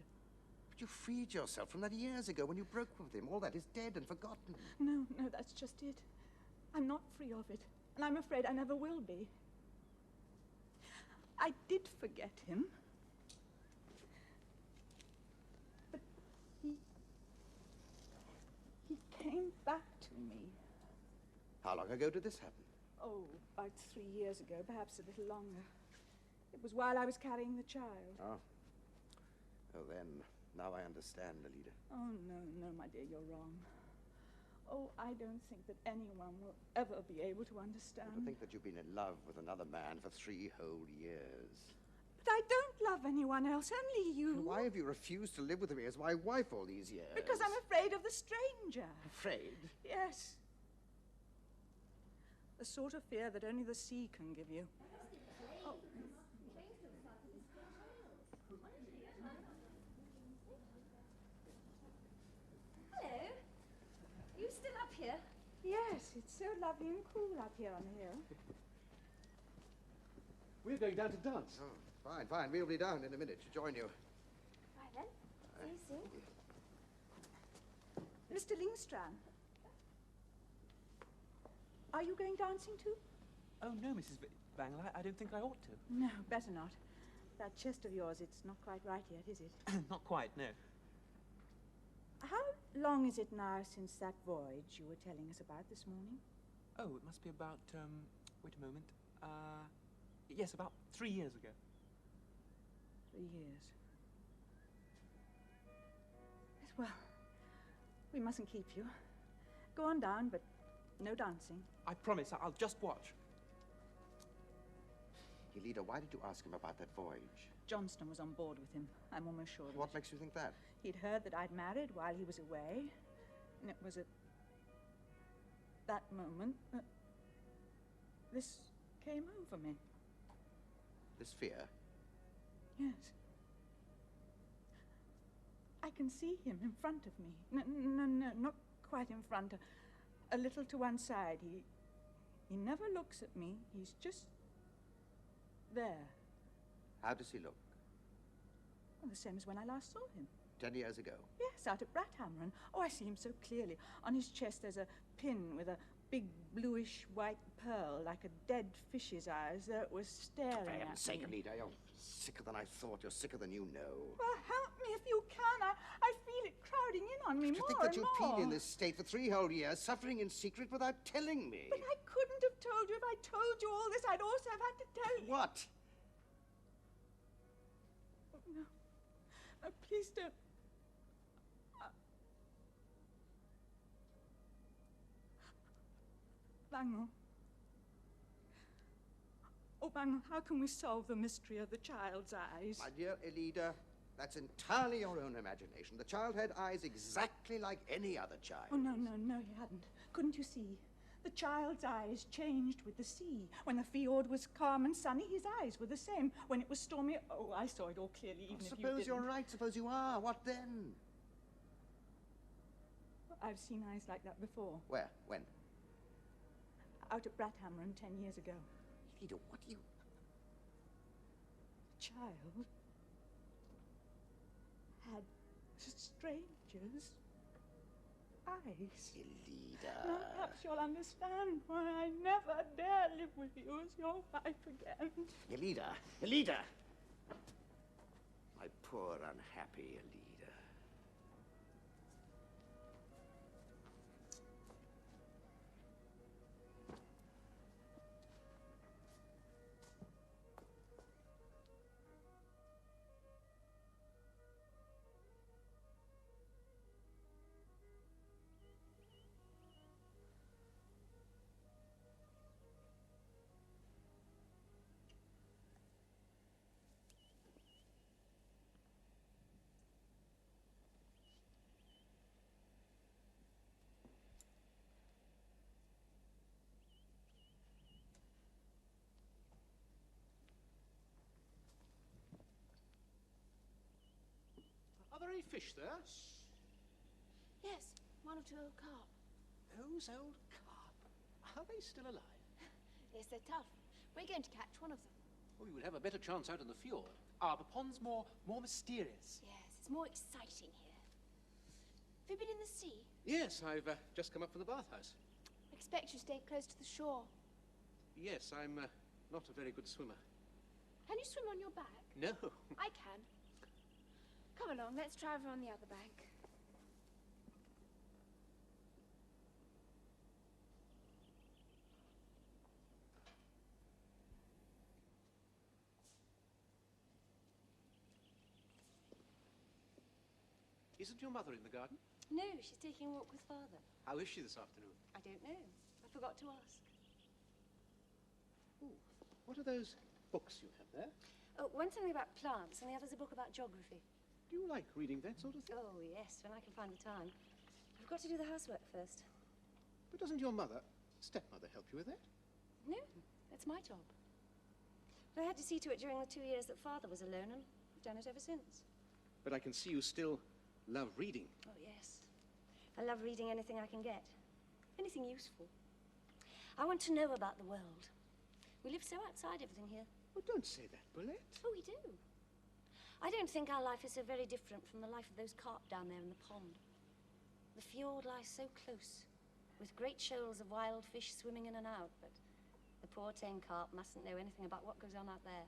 But you freed yourself from that years ago when you broke with him. All that is dead and forgotten. No, that's just it. I'm not free of it, and I'm afraid I never will be. I did forget him. But he came back to me. How long ago did this happen? Oh, about 3 years ago, perhaps a little longer. It was while I was carrying the child. Oh. Oh, then, now I understand, Alida. Oh, no, my dear, you're wrong. Oh, I don't think that anyone will ever be able to understand. To think that you've been in love with another man for 3 whole years. But I don't love anyone else, only you. And why have you refused to live with me as my wife all these years? Because I'm afraid of the stranger. Afraid? Yes. The sort of fear that only the sea can give you. Oh. Hello. Are you still up here? Yes, it's so lovely and cool up here on the hill. We're going down to dance. Oh, fine. We'll be down in a minute to join you. Right then. See you soon. Mr. Lingstrand. Are you going dancing too? Oh, no, Mrs. Bangle, I don't think I ought to. No, better not. That chest of yours, it's not quite right yet, is it? Not quite, no. How long is it now since that voyage you were telling us about this morning? Oh, it must be about, wait a moment. Yes, about 3 years ago. 3 years. Yes, well, we mustn't keep you. Go on down, but no dancing. I promise, I'll just watch. Elida, why did you ask him about that voyage? Johnston was on board with him. I'm almost sure of What it. makes you think that? He'd heard that I'd married while he was away. And it was at that moment that this came over me. This fear? Yes. I can see him in front of me. No, not quite in front. A little to one side. He never looks at me. He's just there. How does he look? Well, the same as when I last saw him. 10 years ago? Yes, out at Brathammer. Oh, I see him so clearly. On his chest there's a pin with a big bluish white pearl, like a dead fish's eyes, there it was staring For at heaven's sake, me. Alida, you're sicker than I thought. You're sicker than you know. Well, help me if you can. I feel it crowding in on me To more think that and you've more. been in this state for 3 whole years, suffering in secret without telling me. But I couldn't have told you. If I told you all this, I'd also have had to tell you. What? Oh, no. No, please don't. Bangle. Oh, Bangle, how can we solve the mystery of the child's eyes? My dear Elida, that's entirely your own imagination. The child had eyes exactly like any other child. Oh, no, he hadn't. Couldn't you see? The child's eyes changed with the sea. When the fjord was calm and sunny, his eyes were the same. When it was stormy, oh, I saw it all clearly, even if you Suppose didn't. you're right. Suppose you are. What then? I've seen eyes like that before. Where? When? Out at Brathammer 10 years ago. Elida, what do you... The child had stranger's eyes. Elida. Now perhaps you'll understand why I never dare live with you as your wife again. Elida. Elida! My poor unhappy Elida. Are there any fish there? Yes, 1 or 2 old carp. Those old carp. Are they still alive? Yes, they're tough. We're going to catch one of them. Oh, you would have a better chance out in the fjord. Ah, the pond's more mysterious. Yes, it's more exciting here. Have you been in the sea? Yes, I've just come up from the bathhouse. I expect you stayed close to the shore. Yes, I'm not a very good swimmer. Can you swim on your back? No. I can. Come along, let's try over on the other bank. Isn't your mother in the garden? No, she's taking a walk with Father. How is she this afternoon? I don't know. I forgot to ask. Ooh, what are those books you have there? Oh, one's something about plants, and the other's a book about geography. Do you like reading that sort of thing? Oh, yes, when I can find the time. I've got to do the housework first. But doesn't your mother, stepmother, help you with that? No, that's my job. But I had to see to it during the 2 years that Father was alone, and I've done it ever since. But I can see you still love reading. Oh, yes. I love reading anything I can get. Anything useful. I want to know about the world. We live so outside everything here. Oh, don't say that, Bolette. Oh, we do. I don't think our life is so very different from the life of those carp down there in the pond. The fjord lies so close, with great shoals of wild fish swimming in and out, but the poor tame carp mustn't know anything about what goes on out there.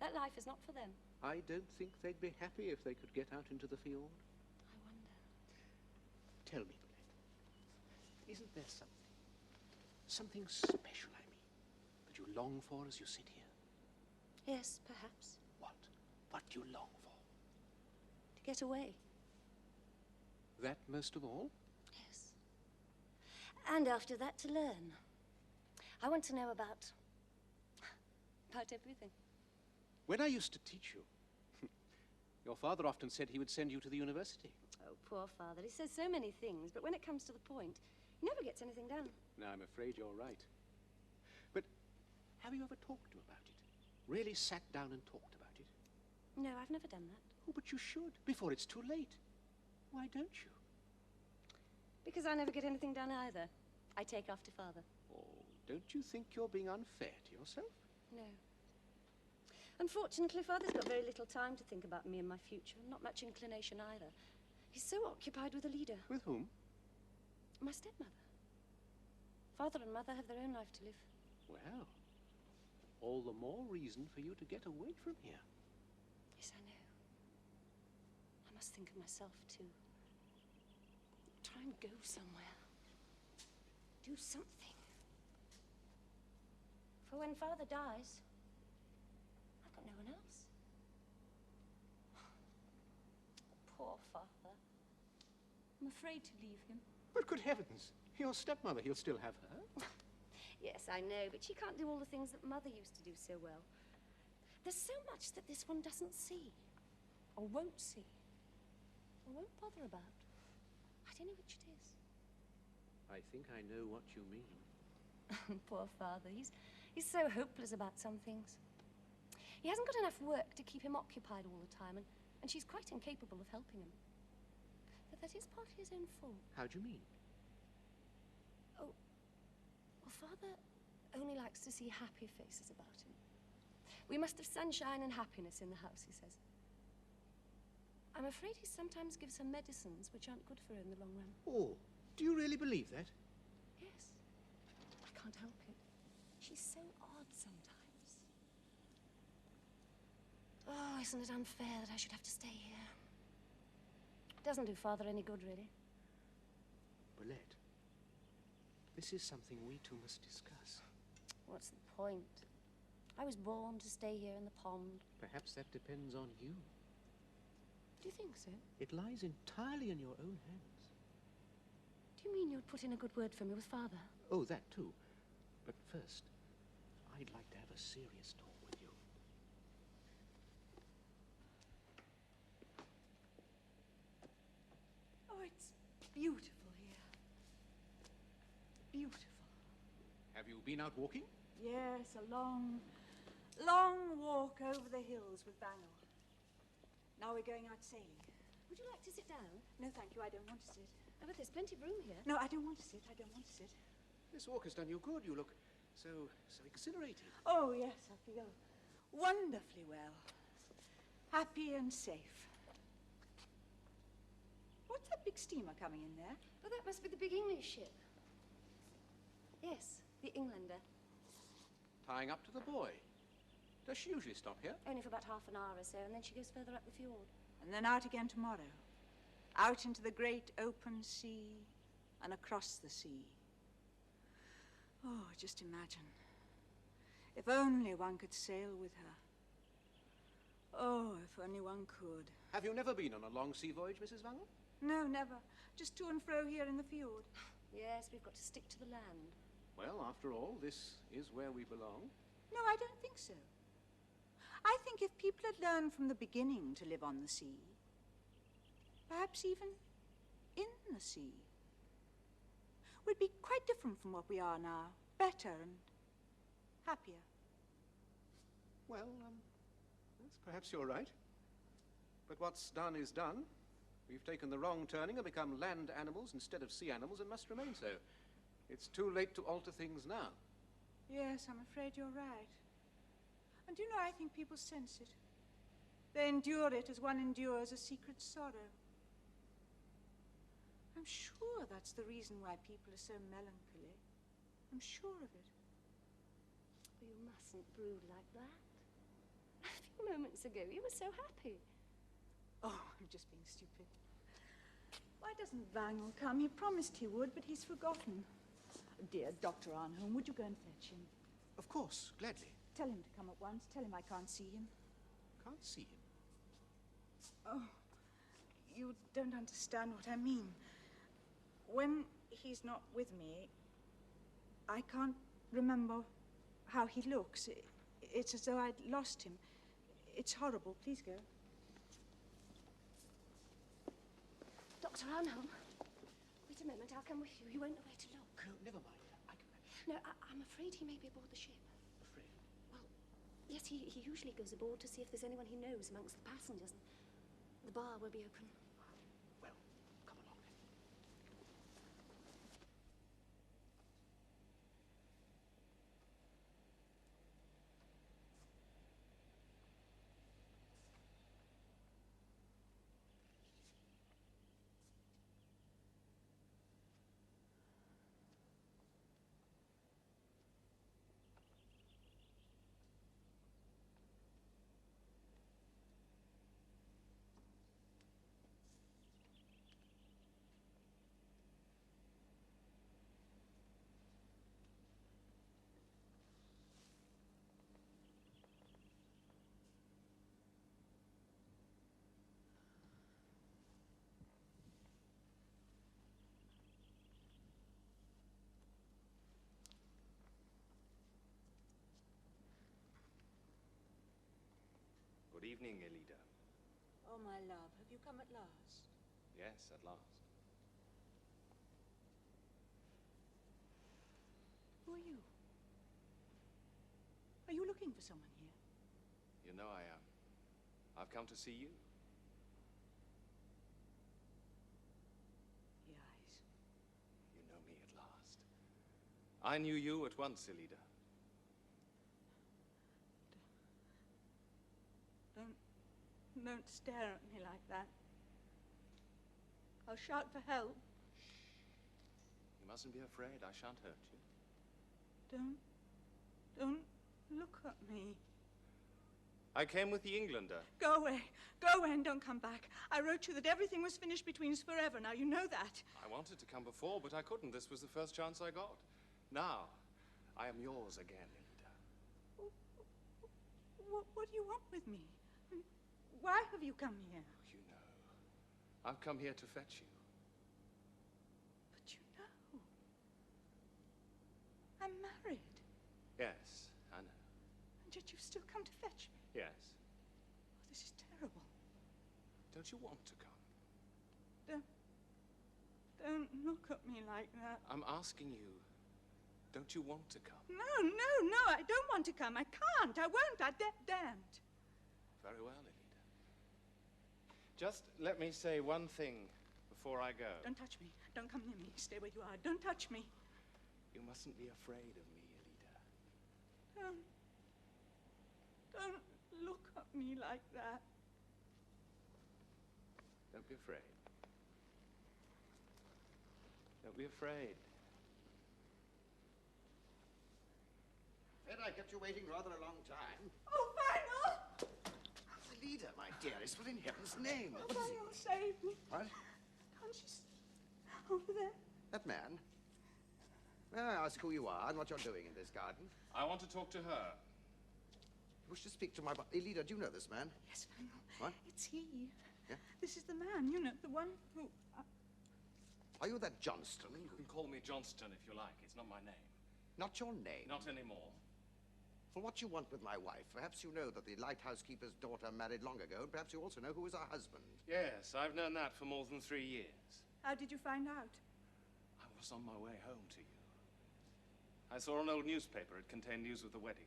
That life is not for them. I don't think they'd be happy if they could get out into the fjord. I wonder. Tell me, Bolette, isn't there something special, I mean, that you long for as you sit here? Yes, perhaps. What do you long for? To get away. That most of all? Yes. And after that, to learn. I want to know about everything. When I used to teach you, your father often said he would send you to the university. Oh, poor Father. He says so many things, but when it comes to the point, he never gets anything done. Now, I'm afraid you're right. But have you ever talked to him about it? Really sat down and talked about it? No, I've never done that. Oh, but you should, before it's too late. Why don't you? Because I never get anything done either. I take after Father. Oh, don't you think you're being unfair to yourself? No. Unfortunately, Father's got very little time to think about me and my future, and not much inclination either. He's so occupied with a leader. With whom? My stepmother. Father and Mother have their own life to live. Well, all the more reason for you to get away from here. Yes, I know. I must think of myself, too. Try and go somewhere. Do something. For when Father dies, I've got no one else. Poor Father. I'm afraid to leave him. But good heavens, your stepmother, he'll still have her. Yes, I know, but she can't do all the things that Mother used to do so well. There's so much that this one doesn't see, or won't see, or won't bother about. I don't know which it is. I think I know what you mean. Poor Father. He's so hopeless about some things. He hasn't got enough work to keep him occupied all the time, and she's quite incapable of helping him. But that is partly his own fault. How do you mean? Oh, well, Father only likes to see happy faces about him. We must have sunshine and happiness in the house, he says. I'm afraid he sometimes gives her medicines which aren't good for her in the long run. Oh, do you really believe that? Yes. I can't help it. She's so odd sometimes. Oh, isn't it unfair that I should have to stay here? Doesn't do Father any good, really. Bolette, this is something we two must discuss. What's the point? I was born to stay here in the pond. Perhaps that depends on you. Do you think so? It lies entirely in your own hands. Do you mean you'd put in a good word for me with Father? Oh, that too. But first, I'd like to have a serious talk with you. Oh, it's beautiful here. Beautiful. Have you been out walking? Yes, a long, long walk over the hills with Bangor. Now we're going out sailing. Would you like to sit down? No, thank you, I don't want to sit. Oh, but there's plenty of room here. No, I don't want to sit, I don't want to sit. This walk has done you good. You look so exhilarated. Oh, yes, I feel Wonderfully well. Happy and safe. What's that big steamer coming in there? Oh, that must be the big English ship. Yes, the Englander. Tying up to the buoy. Does she usually stop here? Only for about half an hour or so, and then she goes further up the fjord. And then out again tomorrow. Out into the great open sea and across the sea. Oh, just imagine. If only one could sail with her. Oh, if only one could. Have you never been on a long sea voyage, Mrs. Wangel? No, never. Just to and fro here in the fjord. Yes, we've got to stick to the land. Well, after all, this is where we belong. No, I don't think so. I think if people had learned from the beginning to live on the sea, perhaps even in the sea, we'd be quite different from what we are now. Better and happier. Well, yes, perhaps you're right. But what's done is done. We've taken the wrong turning and become land animals instead of sea animals and must remain so. It's too late to alter things now. Yes, I'm afraid you're right. And you know, I think people sense it. They endure it as one endures a secret sorrow. I'm sure that's the reason why people are so melancholy. I'm sure of it. You mustn't brood like that. A few moments ago, you were so happy. Oh, I'm just being stupid. Why doesn't Wangel come? He promised he would, but he's forgotten. Dear Dr. Arnholm, would you go and fetch him? Of course, gladly. Tell him to come at once. Tell him I can't see him. Can't see him? Oh, you don't understand what I mean. When he's not with me, I can't remember how he looks. It's as though I'd lost him. It's horrible. Please go. Dr. Arnholm, wait a moment. I'll come with you. You won't know where to look. No, never mind. I can manage. No, I'm afraid he may be aboard the ship. Afraid? Well, yes, he usually goes aboard to see if there's anyone he knows amongst the passengers. The bar will be open. Well, come along then. Good evening, Elida. Oh, my love, have you come at last? Yes, at last. Who are you? Are you looking for someone here? You know I am. I've come to see you. The eyes. You know me at last. I knew you at once, Elida. Don't stare at me like that. I'll shout for help. You mustn't be afraid. I shan't hurt you. Don't look at me. I came with the Englander. Go away and don't come back. I wrote you that everything was finished between us forever. Now you know that. I wanted to come before, but I couldn't. This was the first chance I got. Now, I am yours again, Elida. What do you want with me? Why have you come here? You know. I've come here to fetch you. But you know. I'm married. Yes, I know. And yet you've still come to fetch me. Yes. Oh, this is terrible. Don't you want to come? Don't look at me like that. I'm asking you, don't you want to come? No, I don't want to come. I can't. I won't. I daren't. Very well, Elida. Just let me say one thing before I go. Don't touch me. Don't come near me. Stay where you are. Don't touch me. You mustn't be afraid of me, Elida. Don't me like that. Don't be afraid. Don't be afraid. Fred, I kept you waiting rather a long time. Oh, Vinyl! The leader, my dearest, what in heaven's name? Oh, Vinyl, save me. What? Can't you see? Over there. That man? May I ask who you are and what you're doing in this garden? I want to talk to her. You wish to speak to my... Elida, do you know this man? Yes, Vinyl. What? It's he. Yeah? This is the man, you know, the one who... Are you that Johnston? You can call me Johnston if you like. It's not my name. Not your name? Not anymore. For what you want with my wife, perhaps you know that the lighthouse keeper's daughter married long ago, and perhaps you also know who is her husband. Yes, I've known that for more than 3 years. How did you find out? I was on my way home to you. I saw an old newspaper. It contained news of the wedding.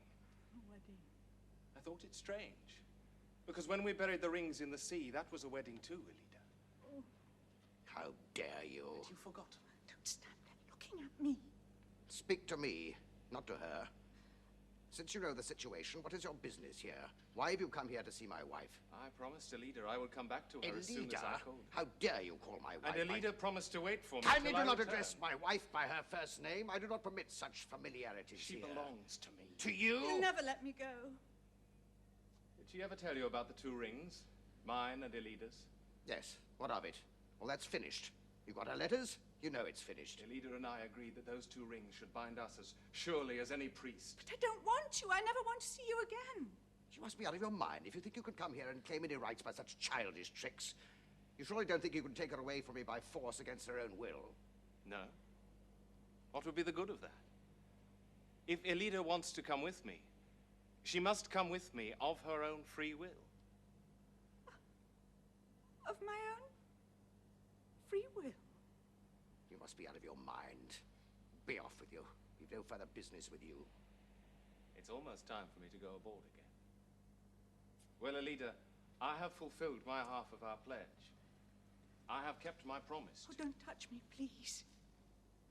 A wedding. I thought it strange. Because when we buried the rings in the sea, that was a wedding too, Elida. Oh. How dare you? Had you forgotten? Don't stand there looking at me. Speak to me, not to her. Since you know the situation, what is your business here? Why have you come here to see my wife? I promised Elida I would come back to her as soon as I could. How dare you call my wife? And Elida promised to wait for me Kindly till do I not returned. address my wife by her first name. I do not permit such familiarities She here. belongs to me. To you? You'll never let me go. Did she ever tell you about the 2 rings? Mine and Elida's? Yes. What of it? Well, that's finished. You got her letters? You know it's finished. Elida and I agreed that those 2 rings should bind us as surely as any priest. But I don't want you. I never want to see you again. You must be out of your mind if you think you could come here and claim any rights by such childish tricks. You surely don't think you can take her away from me by force against her own will. No. What would be the good of that? If Elida wants to come with me, she must come with me of her own free will. Of my own free will. You must be out of your mind. Be off with you. We've no further business with you. It's almost time for me to go aboard again. Well, Elida, I have fulfilled my half of our pledge. I have kept my promise. Oh, don't touch me, please.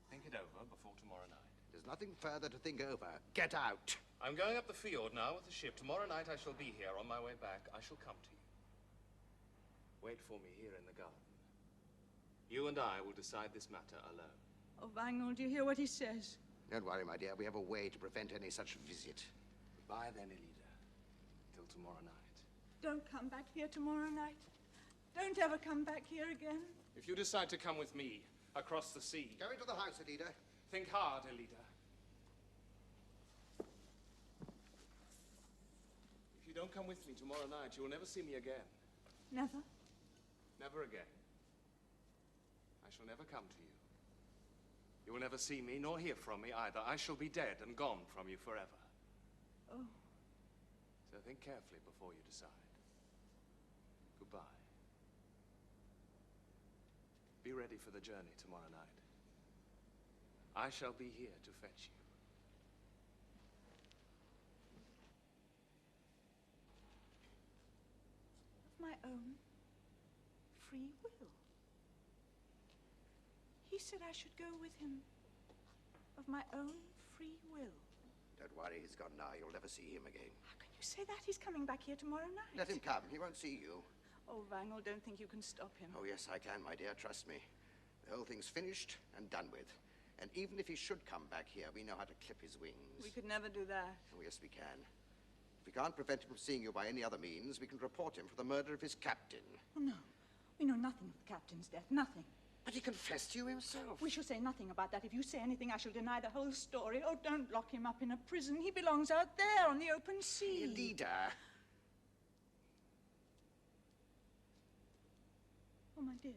Think it over before tomorrow night. There's nothing further to think over. Get out. I'm going up the fjord now with the ship. Tomorrow night I shall be here. On my way back, I shall come to you. Wait for me here in the garden. You and I will decide this matter alone. Oh, Vinyl, do you hear what he says? Don't worry, my dear. We have a way to prevent any such visit. Goodbye then, Elida. Till tomorrow night. Don't come back here tomorrow night. Don't ever come back here again. If you decide to come with me across the sea, Go into the house, Elida. think hard, Elida. If you don't come with me tomorrow night, you will never see me again. Never? Never again. I shall never come to you. You will never see me nor hear from me either. I shall be dead and gone from you forever. Oh. So think carefully before you decide. Goodbye. Be ready for the journey tomorrow night. I shall be here to fetch you. Of my own free will. He said I should go with him. Of my own free will. Don't worry, he's gone now. You'll never see him again. How can you say that? He's coming back here tomorrow night. Let him come. He won't see you. Oh, Vinyl, don't think you can stop him. Oh, yes, I can, my dear. Trust me. The whole thing's finished and done with. And even if he should come back here, we know how to clip his wings. We could never do that. Oh, yes, we can. If we can't prevent him from seeing you by any other means, we can report him for the murder of his captain. Oh, no. We know nothing of the captain's death. Nothing. But he confessed to you himself. We shall say nothing about that. If you say anything, I shall deny the whole story. Oh, don't lock him up in a prison. He belongs out there on the open sea. Leader. Oh, my dear.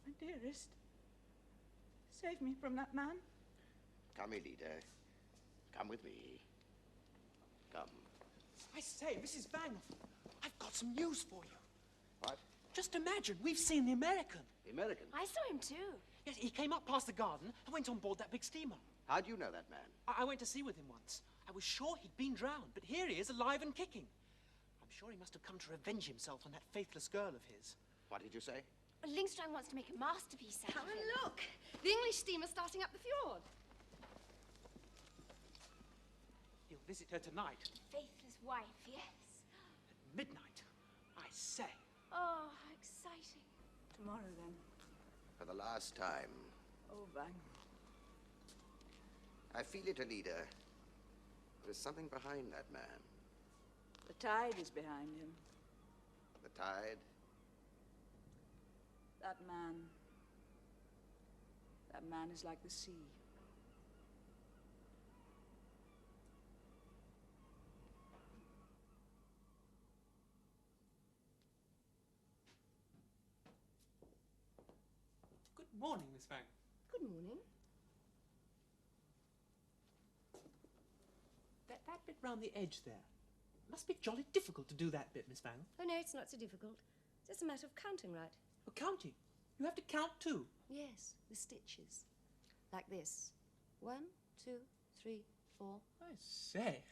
My dearest. Save me from that man. Come, Elida. Come with me. Come. I say, Mrs. Bang, I've got some news for you. What? Just imagine, we've seen the American. The American? I saw him too. Yes, he came up past the garden and went on board that big steamer. How do you know that man? I went to sea with him once. I was sure he'd been drowned, but here he is, alive and kicking. I'm sure he must have come to revenge himself on that faithless girl of his. What did you say? Well, Lingstrand wants to make a masterpiece out Come of and him. look. The English steamer's starting up the fjord. He'll visit her tonight. Faithless wife, yes. midnight. I say. Oh, how exciting. Tomorrow, then. For the last time. Oh, Vang. I feel it, Anita. There's something behind that man. The tide is behind him. The tide. That man. That man is like the sea. Good morning, Miss Vang. Good morning. That bit round the edge there. Must be jolly difficult to do that bit, Miss Vang. Oh, no, it's not so difficult. It's just a matter of counting right. Oh, counting. You have to count too. Yes, the stitches. Like this. 1, 2, 3, 4. I say.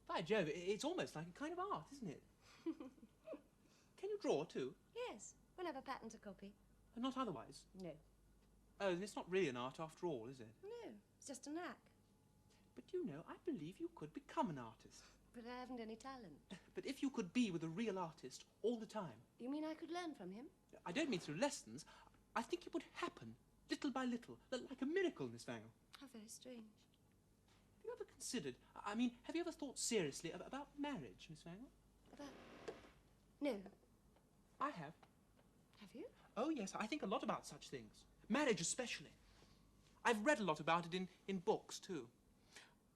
By Jove, it's almost like a kind of art, isn't it? Can you draw too? Yes, we'll have a pattern to copy. And not otherwise? No. Oh, then it's not really an art after all, is it? No, it's just a knack. But you know, I believe you could become an artist. But I haven't any talent. But if you could be with a real artist all the time. You mean I could learn from him? I don't mean through lessons. I think it would happen, little by little, like a miracle, Miss Vang. How very strange. Have you ever considered, I mean, have you ever thought seriously about marriage, Miss Vang? About... No. I have. Have you? Oh, yes, I think a lot about such things. Marriage especially. I've read a lot about it in books, too.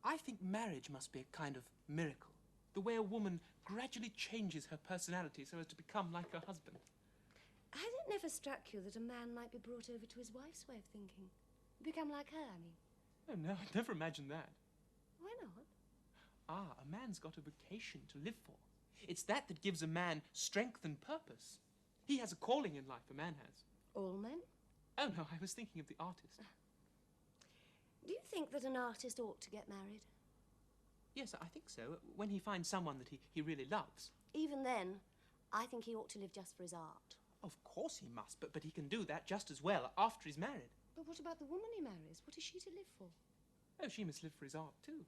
I think marriage must be a kind of miracle. The way a woman gradually changes her personality so as to become like her husband. Has it never struck you that a man might be brought over to his wife's way of thinking? Become like her, I mean. Oh, no, I'd never imagined that. Why not? Ah, a man's got a vocation to live for. It's that gives a man strength and purpose. He has a calling in life, a man has. All men? Oh, no, I was thinking of the artist. Do you think that an artist ought to get married? Yes, I think so, when he finds someone that he really loves. Even then, I think he ought to live just for his art. Of course he must, but he can do that just as well after he's married. But what about the woman he marries? What is she to live for? Oh, she must live for his art, too.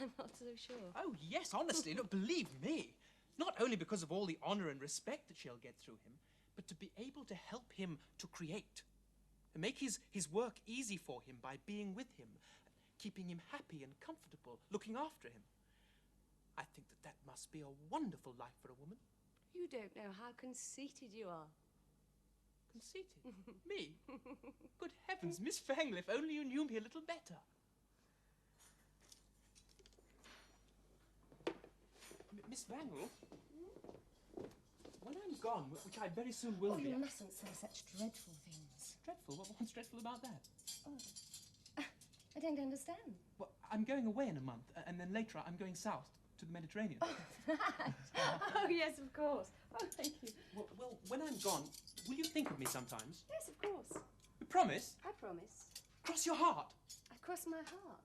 I'm not so sure. Oh, yes, honestly, look, believe me. Not only because of all the honor and respect that she'll get through him, but to be able to help him to create. And make his work easy for him by being with him, keeping him happy and comfortable, looking after him. I think that must be a wonderful life for a woman. You don't know how conceited you are. Conceited? Me? Good heavens, Miss Fangle, if only you knew me a little better. Miss Fangle? When I'm gone, which I very soon will be... You mustn't say such dreadful things. Dreadful? What's dreadful about that? Oh, I don't understand. Well, I'm going away in a month, and then later I'm going south to the Mediterranean. Oh, that! Oh, yes, of course. Oh, thank you. Well, when I'm gone, will you think of me sometimes? Yes, of course. You promise? I promise. Cross your heart. I cross my heart.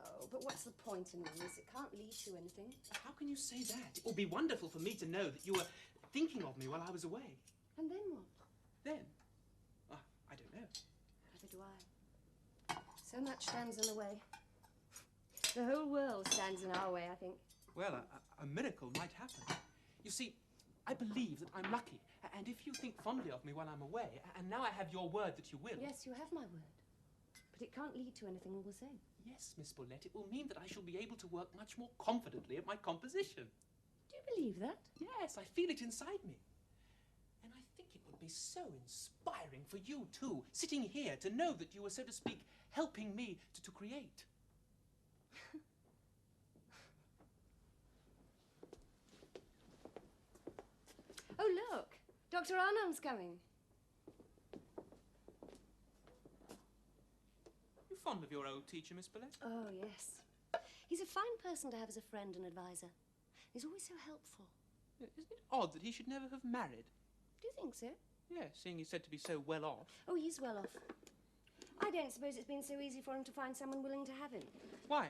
Oh, but what's the point in all this? It can't lead to anything. How can you say that? It would be wonderful for me to know that you were thinking of me while I was away. And then what? Then? I don't know. Neither do I. So much stands in the way. The whole world stands in our way, I think. Well, a miracle might happen. You see, I believe that I'm lucky, and if you think fondly of me while I'm away, and now I have your word that you will... Yes, you have my word. But it can't lead to anything all the same. Yes, Miss Bolette, it will mean that I shall be able to work much more confidently at my composition. Do you believe that? Yes, I feel it inside me. And I think it would be so inspiring for you, too, sitting here to know that you were, so to speak, helping me to create. Oh, look! Dr. Arnholm's coming. You fond of your old teacher, Miss Bolette? Oh, yes. He's a fine person to have as a friend and advisor. He's always so helpful. Isn't it odd that he should never have married? Do you think so? Yes, seeing he's said to be so well off. Oh, he's well off. I don't suppose it's been so easy for him to find someone willing to have him. Why?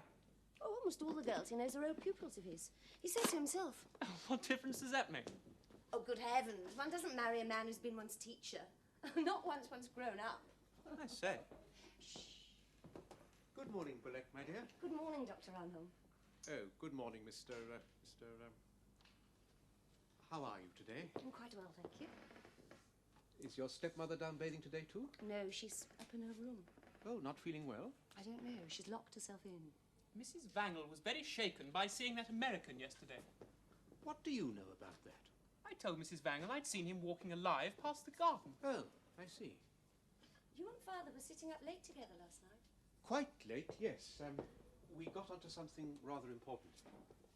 Oh, almost all the girls he knows are old pupils of his. He says so himself. What difference does that make? Oh, good heavens. One doesn't marry a man who's been one's teacher. Not once one's grown up. I say. Good morning, Bolette, my dear. Good morning, Dr. Arnholm. Oh, good morning, How are you today? I'm quite well, thank you. Is your stepmother down bathing today, too? No, she's up in her room. Oh, not feeling well? I don't know. She's locked herself in. Mrs. Wangle was very shaken by seeing that American yesterday. What do you know about that? I told Mrs. Wangle I'd seen him walking alive past the garden. Oh, I see. You and Father were sitting up late together last night. Quite late, yes. We got onto something rather important.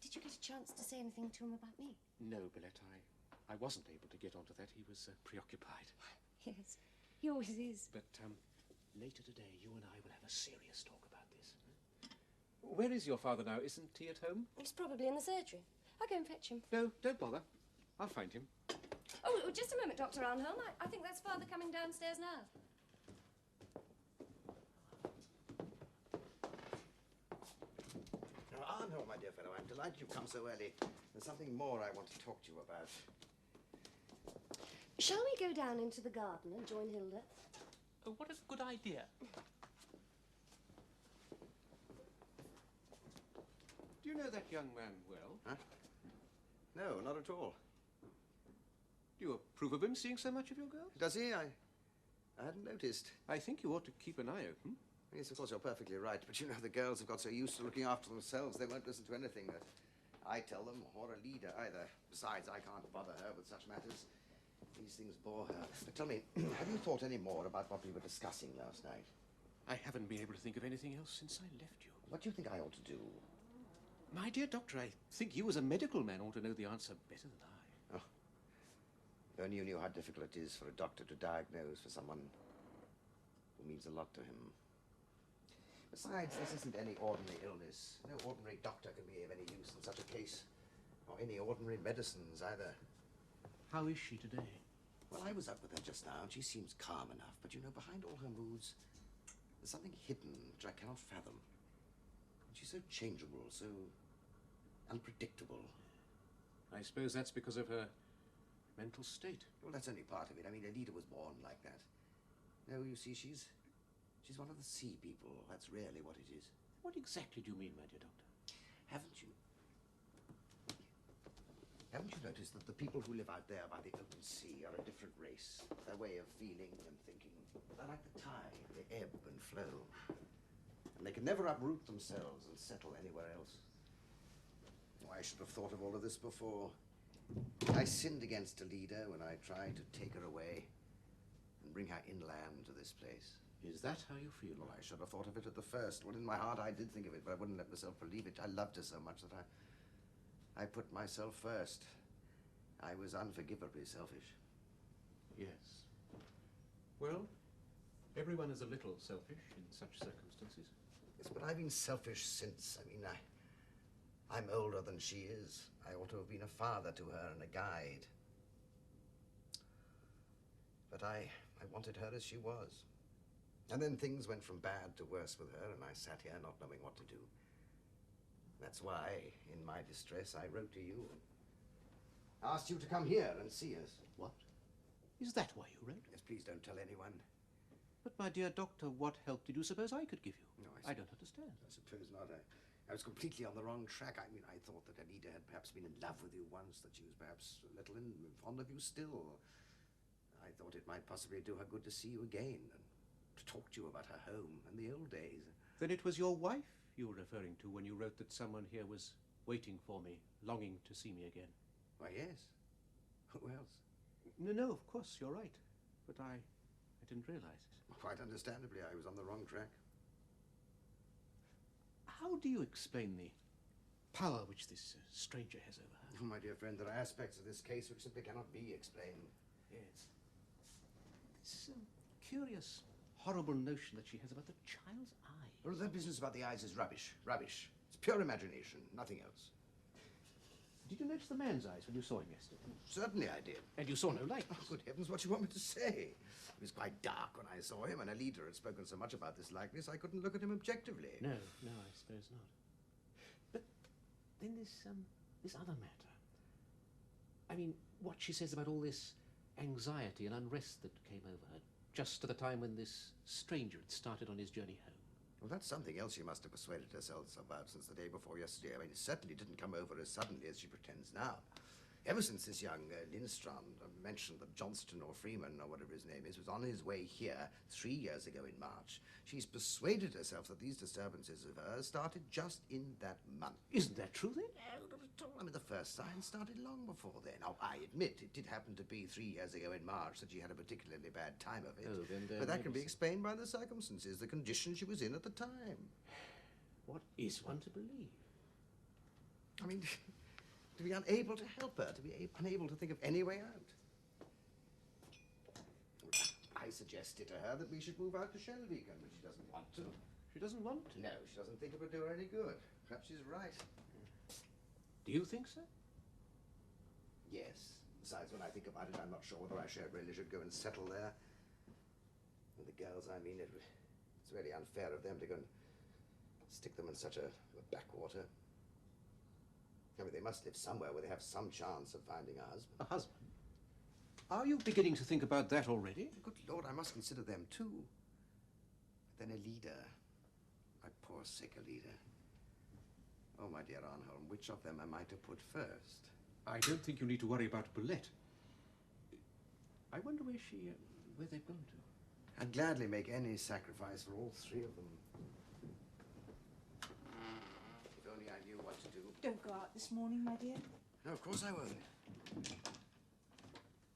Did you get a chance to say anything to him about me? No, Bolette, I wasn't able to get onto that. He was preoccupied. Yes, he always is. But later today, you and I will have a serious talk about this. Where is your father now? Isn't he at home? He's probably in the surgery. I'll go and fetch him. No, don't bother. I'll find him. Oh, just a moment, Dr. Arnholm. I think that's Father coming downstairs now. Arnholm, my dear fellow, I'm delighted you've come so early. There's something more I want to talk to you about. Shall we go down into the garden and join Hilda? Oh, what a good idea. Do you know that young man well? Huh? No, not at all. Do you approve of him seeing so much of your girls? Does he? I hadn't noticed. I think you ought to keep an eye open. Yes, of course, you're perfectly right. But you know, the girls have got so used to looking after themselves, they won't listen to anything that I tell them, or a leader either. Besides, I can't bother her with such matters. These things bore her. But tell me, have you thought any more about what we were discussing last night? I haven't been able to think of anything else since I left you. What do you think I ought to do? My dear doctor, I think you as a medical man ought to know the answer better than I. Oh. If only you knew how difficult it is for a doctor to diagnose for someone who means a lot to him. Besides, this isn't any ordinary illness. No ordinary doctor can be of any use in such a case. Or any ordinary medicines, either. How is she today? Well, I was up with her just now, and she seems calm enough. But, you know, behind all her moods, there's something hidden which I cannot fathom. And she's so changeable, so unpredictable. I suppose that's because of her mental state. Well, that's only part of it. I mean, Alida was born like that. No, you see, she's one of the sea people. That's really what it is. What exactly do you mean, my dear doctor? Haven't you noticed that the people who live out there by the open sea are a different race? Their way of feeling and thinking. They're like the tide. They ebb and flow. And they can never uproot themselves and settle anywhere else. Oh, I should have thought of all of this before. I sinned against Alida when I tried to take her away and bring her inland to this place. Is that how you feel? Well, I should have thought of it at the first. Well, in my heart, I did think of it, but I wouldn't let myself believe it. I loved her so much that I put myself first. I was unforgivably selfish. Yes. Well, everyone is a little selfish in such circumstances. Yes, but I've been selfish since. I mean, I'm older than she is. I ought to have been a father to her and a guide. But I wanted her as she was. And then things went from bad to worse with her, and I sat here not knowing what to do. That's why, in my distress, I wrote to you and asked you to come here and see us. What? Is that why you wrote? Yes, please don't tell anyone. But, my dear doctor, what help did you suppose I could give you? No, I don't understand. I suppose not. I was completely on the wrong track. I mean, I thought that Alida had perhaps been in love with you once, that she was perhaps a little fond of you still. I thought it might possibly do her good to see you again and to talk to you about her home and the old days. Then it was your wife you were referring to when you wrote that someone here was waiting for me, longing to see me again. Why, yes. Who else? No, of course, you're right. But I didn't realize it. Quite understandably, I was on the wrong track. How do you explain the power which this stranger has over her? Oh, my dear friend, there are aspects of this case which simply cannot be explained. Yes. This curious, horrible notion that she has about the child's eyes. Well, that business about the eyes is rubbish. Rubbish. It's pure imagination, nothing else. Did you notice the man's eyes when you saw him yesterday? Certainly I did. And you saw no light? Oh, good heavens, what do you want me to say? It was quite dark when I saw him, and Alida had spoken so much about this likeness, I couldn't look at him objectively. No, I suppose not. But then this other matter. I mean, what she says about all this anxiety and unrest that came over her just at the time when this stranger had started on his journey home. Well, that's something else she must have persuaded herself about since the day before yesterday. I mean, it certainly didn't come over as suddenly as she pretends now. Ever since this young Lingstrand mentioned that Johnston or Freeman, or whatever his name is, was on his way here 3 years ago in March, she's persuaded herself that these disturbances of hers started just in that month. Isn't that true, then? No, not at all. I mean, the first signs started long before then. Now, I admit it did happen to be 3 years ago in March that she had a particularly bad time of it. Oh, then but that can be explained by the circumstances, the condition she was in at the time. What is one to believe? I mean, to be unable to help her, to be unable to think of any way out. I suggested to her that we should move out to Shelbycombe, but she doesn't want to. She doesn't want to? No, she doesn't think it would do her any good. Perhaps she's right. Do you think so? Yes. Besides, when I think about it, I'm not sure whether I really should go and settle there. With the girls, I mean, it's really unfair of them to go and stick them in such a backwater. I mean, they must live somewhere where they have some chance of finding a husband. A husband? Are you beginning to think about that already? Good Lord, I must consider them too. But then a leader. My poor sick Alida. Oh, my dear Arnholm, which of them am I to put first? I don't think you need to worry about Bolette. I wonder where they've gone to. I'd gladly make any sacrifice for all three of them. If only I knew what to do. Don't go out this morning, my dear. No, of course I won't.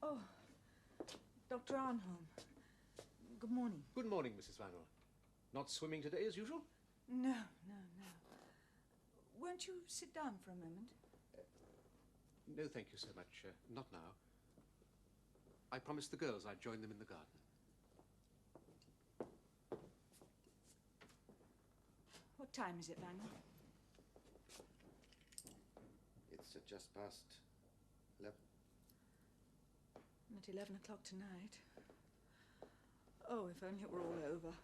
Oh, Dr. Arnholm. Good morning. Good morning, Mrs. Vanwell. Not swimming today as usual? No. Won't you sit down for a moment? No, thank you so much. Not now. I promised the girls I'd join them in the garden. What time is it, Vanwell? It's just past 11. At 11 o'clock tonight. Oh, if only it were all over.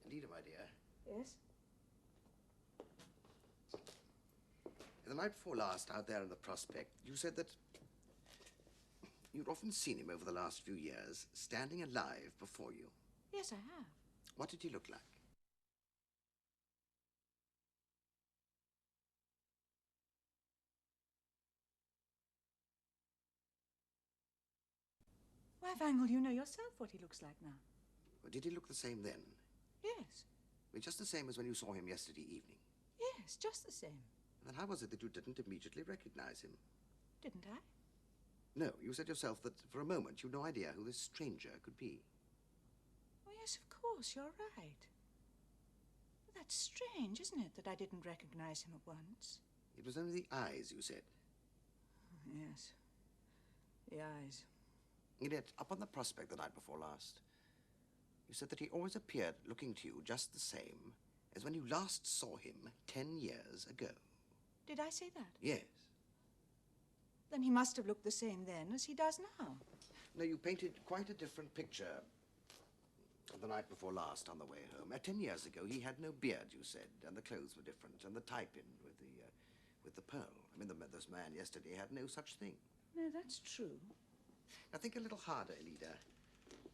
Alida, my dear. Yes? The night before last, out there in the prospect, you said that you'd often seen him over the last few years, standing alive before you. Yes, I have. What did he look like? Why, Vanwell, you know yourself what he looks like now. Or did he look the same then? Yes. Well, just the same as when you saw him yesterday evening. Yes, just the same. Then how was it that you didn't immediately recognize him? Didn't I? No, you said yourself that for a moment you'd no idea who this stranger could be. Oh, yes, of course, you're right. That's strange, isn't it, that I didn't recognize him at once? It was only the eyes, you said. Yes, the eyes. And yet, up on the prospect the night before last, you said that he always appeared looking to you just the same as when you last saw him 10 years ago. Did I say that? Yes. Then he must have looked the same then as he does now. No, you painted quite a different picture the night before last on the way home. 10 years ago, he had no beard, you said, and the clothes were different, and the type-in with the pearl. I mean, this man yesterday had no such thing. No, that's true. Now, think a little harder, Alida.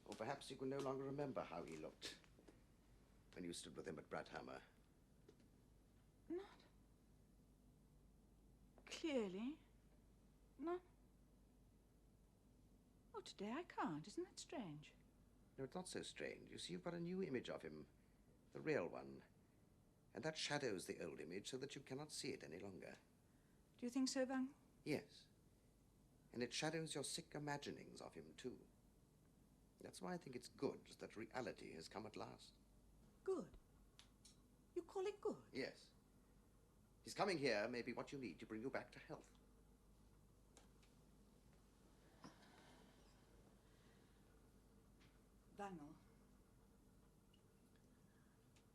Or perhaps you can no longer remember how he looked when you stood with him at Bradhammer. Not clearly. No. Oh, today I can't. Isn't that strange? No, it's not so strange. You see, you've got a new image of him, the real one. And that shadows the old image so that you cannot see it any longer. Do you think so, Van? Yes. And it shadows your sick imaginings of him, too. That's why I think it's good that reality has come at last. Good? You call it good? Yes. His coming here may be what you need to bring you back to health. Vanwell,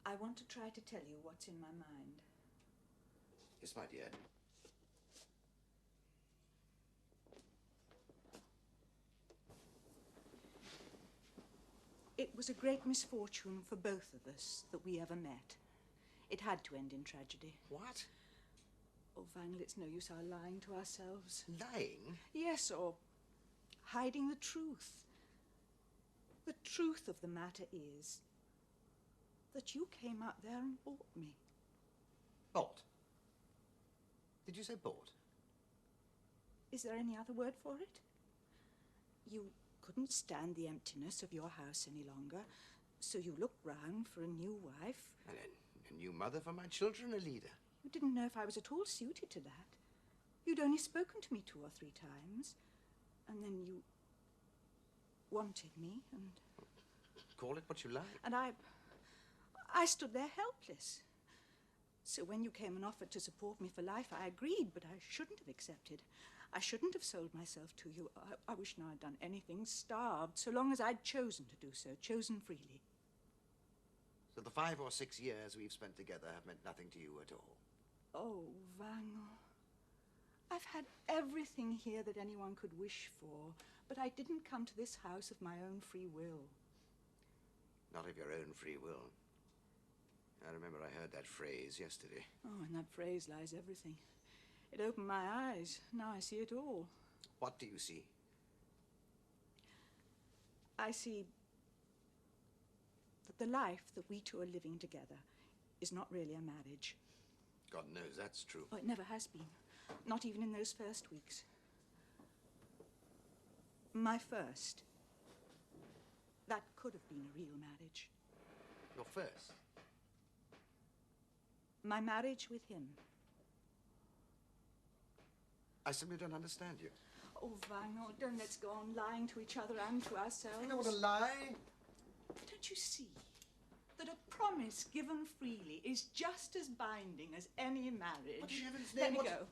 I want to try to tell you what's in my mind. Yes, my dear. It was a great misfortune for both of us that we ever met. It had to end in tragedy. What? Oh, Vanwell, it's no use our lying to ourselves. Lying? Yes, or hiding the truth. The truth of the matter is that you came out there and bought me. Bought? Did you say bought? Is there any other word for it? You couldn't stand the emptiness of your house any longer, so you looked round for a new wife. And a new mother for my children, Alida. You didn't know if I was at all suited to that. You'd only spoken to me 2 or 3 times, and then you wanted me, and... Call it what you like. And I stood there helpless. So when you came and offered to support me for life, I agreed, but I shouldn't have accepted. I shouldn't have sold myself to you. I wish now I'd done anything, starved, so long as I'd chosen to do so, chosen freely. So the 5 or 6 years we've spent together have meant nothing to you at all? Oh, Wangel. I've had everything here that anyone could wish for, but I didn't come to this house of my own free will. Not of your own free will. I remember I heard that phrase yesterday. Oh, in that phrase lies everything. It opened my eyes. Now I see it all. What do you see? I see that the life that we two are living together is not really a marriage. God knows that's true. Oh, it never has been. Not even in those first weeks. My first. That could have been a real marriage. Your first? My marriage with him. I simply don't understand you. Oh, Wangel, don't let's go on lying to each other and to ourselves. You don't want to lie? Don't you see that a promise given freely is just as binding as any marriage? What in heaven's Let name, me go.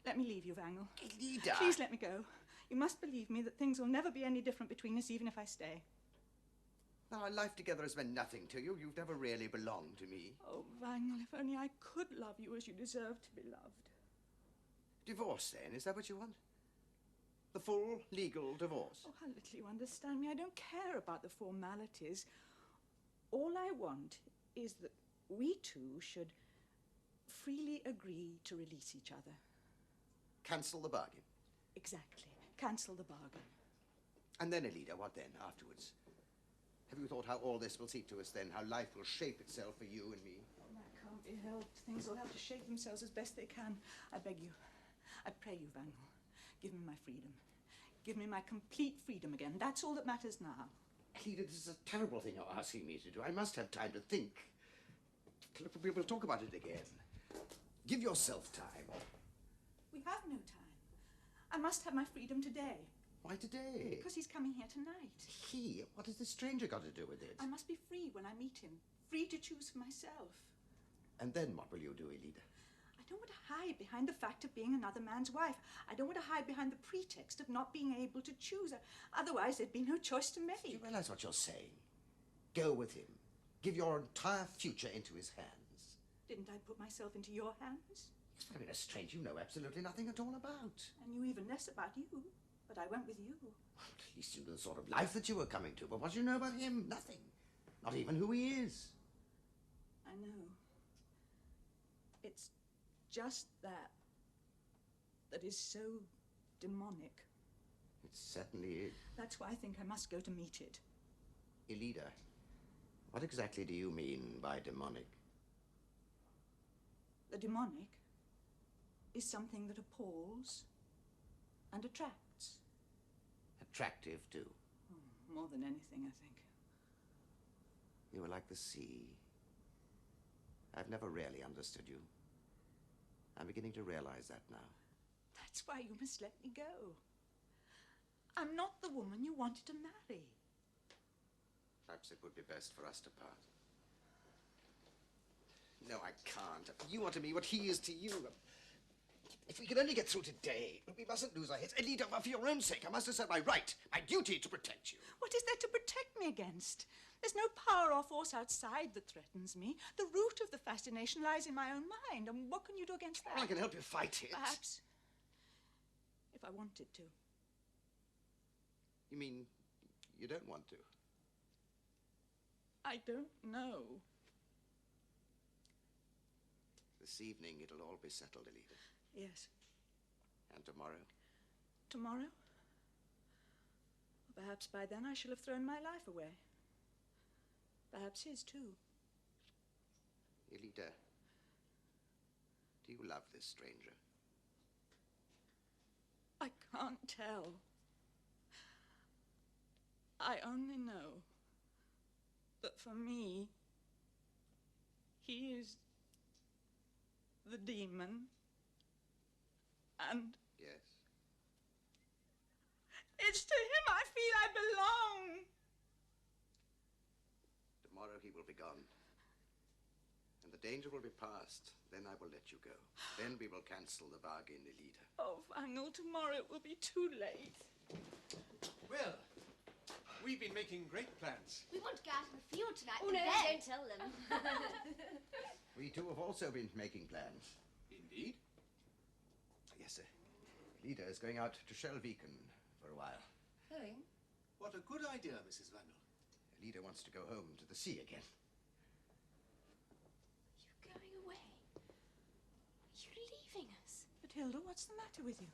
Let me leave you, Wangel. Alida! Please let me go. You must believe me that things will never be any different between us, even if I stay. Now, our life together has meant nothing to you. You've never really belonged to me. Oh, Wangel, if only I could love you as you deserve to be loved. Divorce, then? Is that what you want? The full legal divorce? Oh, how little you understand me. I don't care about the formalities. All I want is that we two should freely agree to release each other. Cancel the bargain. Exactly. Cancel the bargain. And then, Alida, what then, afterwards? Have you thought how all this will see to us then? How life will shape itself for you and me? Oh, that can't be helped. Things will have to shape themselves as best they can. I beg you. I pray you, Wangel. Give me my freedom. Give me my complete freedom again. That's all that matters now. Alida, this is a terrible thing you're asking me to do. I must have time to think. We'll talk about it again. Give yourself time. We have no time. I must have my freedom today. Why today? Because he's coming here tonight. He? What has this stranger got to do with it? I must be free when I meet him. Free to choose for myself. And then what will you do, Alida? I don't want to hide behind the fact of being another man's wife. I don't want to hide behind the pretext of not being able to choose. Otherwise, there'd be no choice to make. Do you realize what you're saying? Go with him. Give your entire future into his hands. Didn't I put myself into your hands? I mean, a stranger you know absolutely nothing at all about. I knew even less about you, but I went with you. Well, at least you knew the sort of life that you were coming to. But what do you know about him? Nothing. Not even who he is. I know. It's just that is so demonic. It certainly is. That's why I think I must go to meet it. Alida, what exactly do you mean by demonic? The demonic is something that appalls and attracts. Attractive, too. Oh, more than anything, I think. You were like the sea. I've never really understood you. I'm beginning to realize that now. That's why you must let me go. I'm not the woman you wanted to marry. Perhaps it would be best for us to part. No, I can't. You are to me what he is to you. If we could only get through today, we mustn't lose our heads. Alida, for your own sake, I must assert my right, my duty to protect you. What is there to protect me against? There's no power or force outside that threatens me. The root of the fascination lies in my own mind, and what can you do against that? Well, I can help you fight it. Perhaps. If I wanted to. You mean you don't want to? I don't know. This evening, it'll all be settled, Alida. Yes. And tomorrow? Tomorrow? Perhaps by then I shall have thrown my life away. Perhaps his, too. Elita, do you love this stranger? I can't tell. I only know that for me, he is the demon, and... Yes. It's to him I feel I belong. Tomorrow he will be gone. And the danger will be past. Then I will let you go. Then we will cancel the bargain, Elita. Oh, Wangel, tomorrow it will be too late. Well, we've been making great plans. We want to go out in the field tonight. Oh, to no, bed. don't tell them. We too have also been making plans. Indeed? Yes, sir. Elita is going out to Shelviken for a while. Going? What a good idea, Mrs. Wangel. Elita wants to go home to the sea again. You're going away. You're leaving us. But Hilda, what's the matter with you?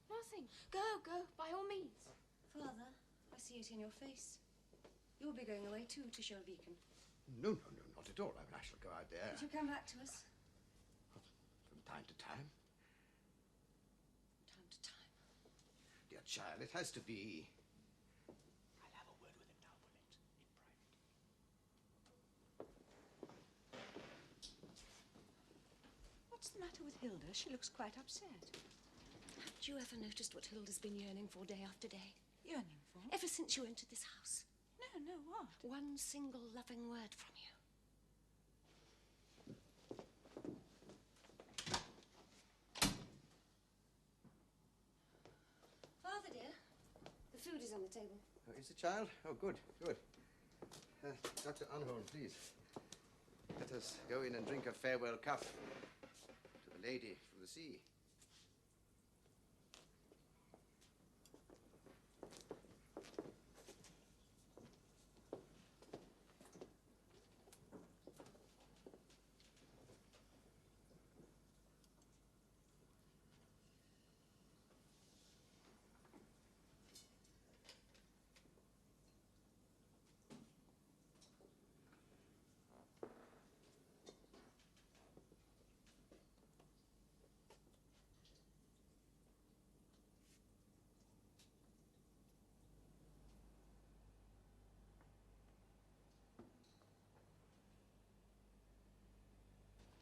Nothing. Go, by all means. Father, I see it in your face. You'll be going away too to Shelviken. No, not at all. I mean, I shall go out there. But you come back to us From time to time. time to time. Dear child, it has to be. I'll have a word with him now, Bolette, in private. What's the matter with Hilda? She looks quite upset. Haven't you ever noticed what Hilda's been yearning for day after day? Yearning for? Ever since you entered this house. No, what? One single loving word from you. Father, dear, the food is on the table. Oh, is it, child? Oh, good. Dr. Unholm, please. Let us go in and drink a farewell cup to the lady from the sea.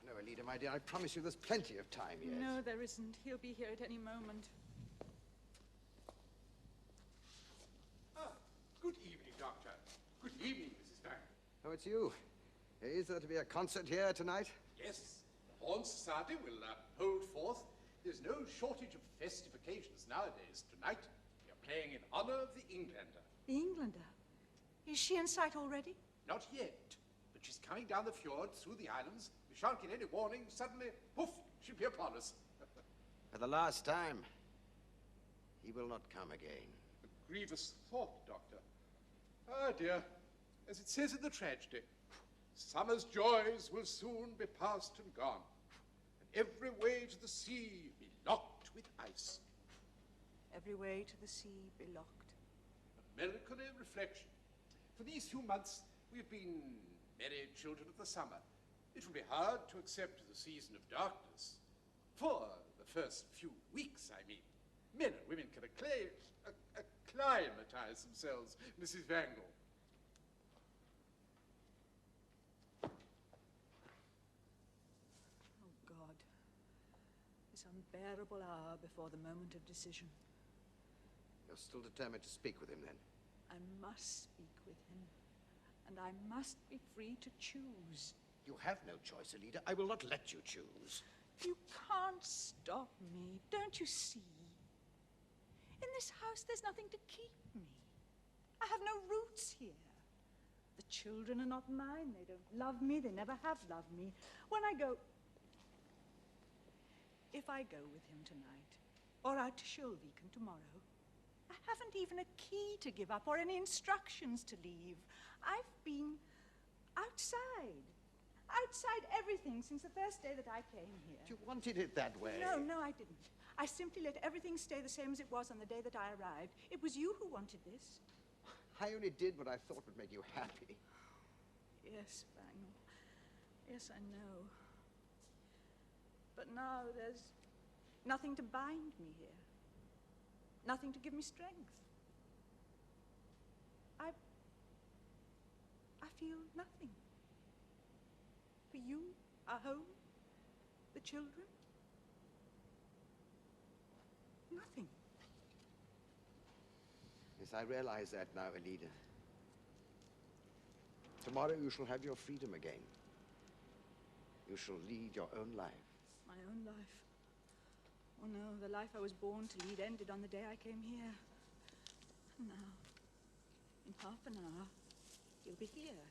No, Elita, my dear, I promise you there's plenty of time yet. No, there isn't. He'll be here at any moment. Good evening, Doctor. Good evening, Mrs. Wangel. Oh, it's you. Is there to be a concert here tonight? Yes, the Horn Society will hold forth. There's no shortage of festive occasions nowadays. Tonight, we are playing in honor of the Englander. The Englander? Is she in sight already? Not yet, but she's coming down the fjord through the islands. We shan't get any warning. Suddenly, poof, she'll be upon us. For the last time. He will not come again. A grievous thought, Doctor. Ah, dear, as it says in the tragedy, summer's joys will soon be past and gone, and every way to the sea be locked with ice. Every way to the sea be locked. A melancholy reflection. For these few months, we've been merry children of the summer. It will be hard to accept the season of darkness. For the first few weeks, I mean. Men and women can acclimatize themselves, Mrs. Wangel. Oh, God. This unbearable hour before the moment of decision. You're still determined to speak with him, then? I must speak with him. And I must be free to choose. You have no choice, Elita. I will not let you choose. You can't stop me. Don't you see? In this house, there's nothing to keep me. I have no roots here. The children are not mine. They don't love me. They never have loved me. If I go with him tonight, or out to Shelviken tomorrow, I haven't even a key to give up or any instructions to leave. I've been outside everything since the first day that I came here. You wanted it that way. No, I didn't. I simply let everything stay the same as it was on the day that I arrived. It was you who wanted this. I only did what I thought would make you happy. Yes, Wangel. Yes, I know. But now there's nothing to bind me here. Nothing to give me strength. I feel nothing. For you, our home, the children. Nothing. Yes, I realize that now, Alida. Tomorrow you shall have your freedom again. You shall lead your own life. My own life. Oh no, the life I was born to lead ended on the day I came here. And now, in half an hour, he'll be here.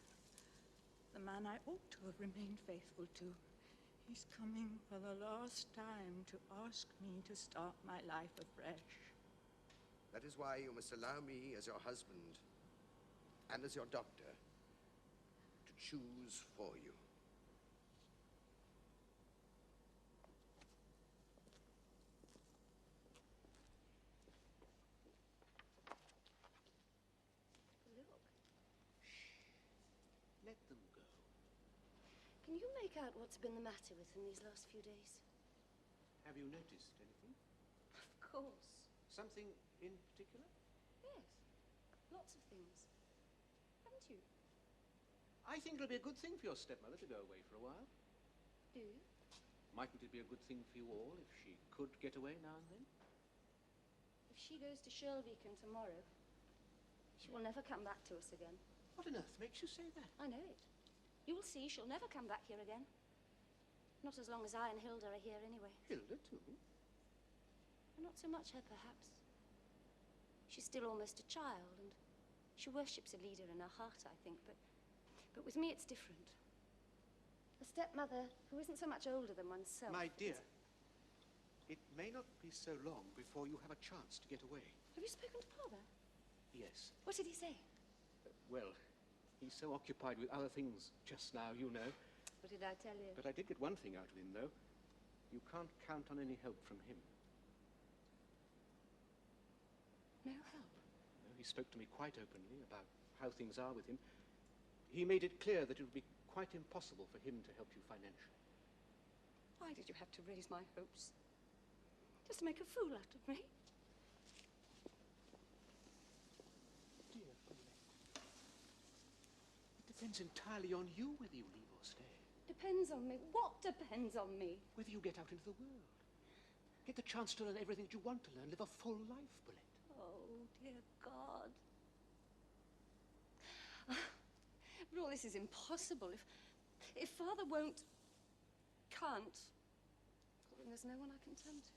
The man I ought to have remained faithful to. He's coming for the last time to ask me to start my life afresh. That is why you must allow me as your husband and as your doctor to choose for you. Let them go. Can you make out what's been the matter with him these last few days? Have you noticed anything? Of course. Something in particular? Yes. Lots of things. Haven't you? I think it'll be a good thing for your stepmother to go away for a while. Do you? Mightn't it be a good thing for you all if she could get away now and then? If she goes to Shirlbeacon tomorrow, she will never come back to us again. What on earth makes you say that? I know it. You'll see she'll never come back here again. Not as long as I and Hilda are here anyway. Hilda, too? Not so much her, perhaps. She's still almost a child, and she worships a leader in her heart, I think, but with me it's different. A stepmother who isn't so much older than oneself. My dear, it may not be so long before you have a chance to get away. Have you spoken to Father? Yes. What did he say? Well, he's so occupied with other things just now, you know. What did I tell you? But I did get one thing out of him, though. You can't count on any help from him. No help? No, he spoke to me quite openly about how things are with him. He made it clear that it would be quite impossible for him to help you financially. Why did you have to raise my hopes? Just to make a fool out of me? Dear Bolette, it depends entirely on you whether you leave or stay. Depends on me. What depends on me? Whether you get out into the world. Get the chance to learn everything that you want to learn. Live a full life, Bolette. Oh, dear God. But all this is impossible. If Father can't, well, then there's no one I can turn to.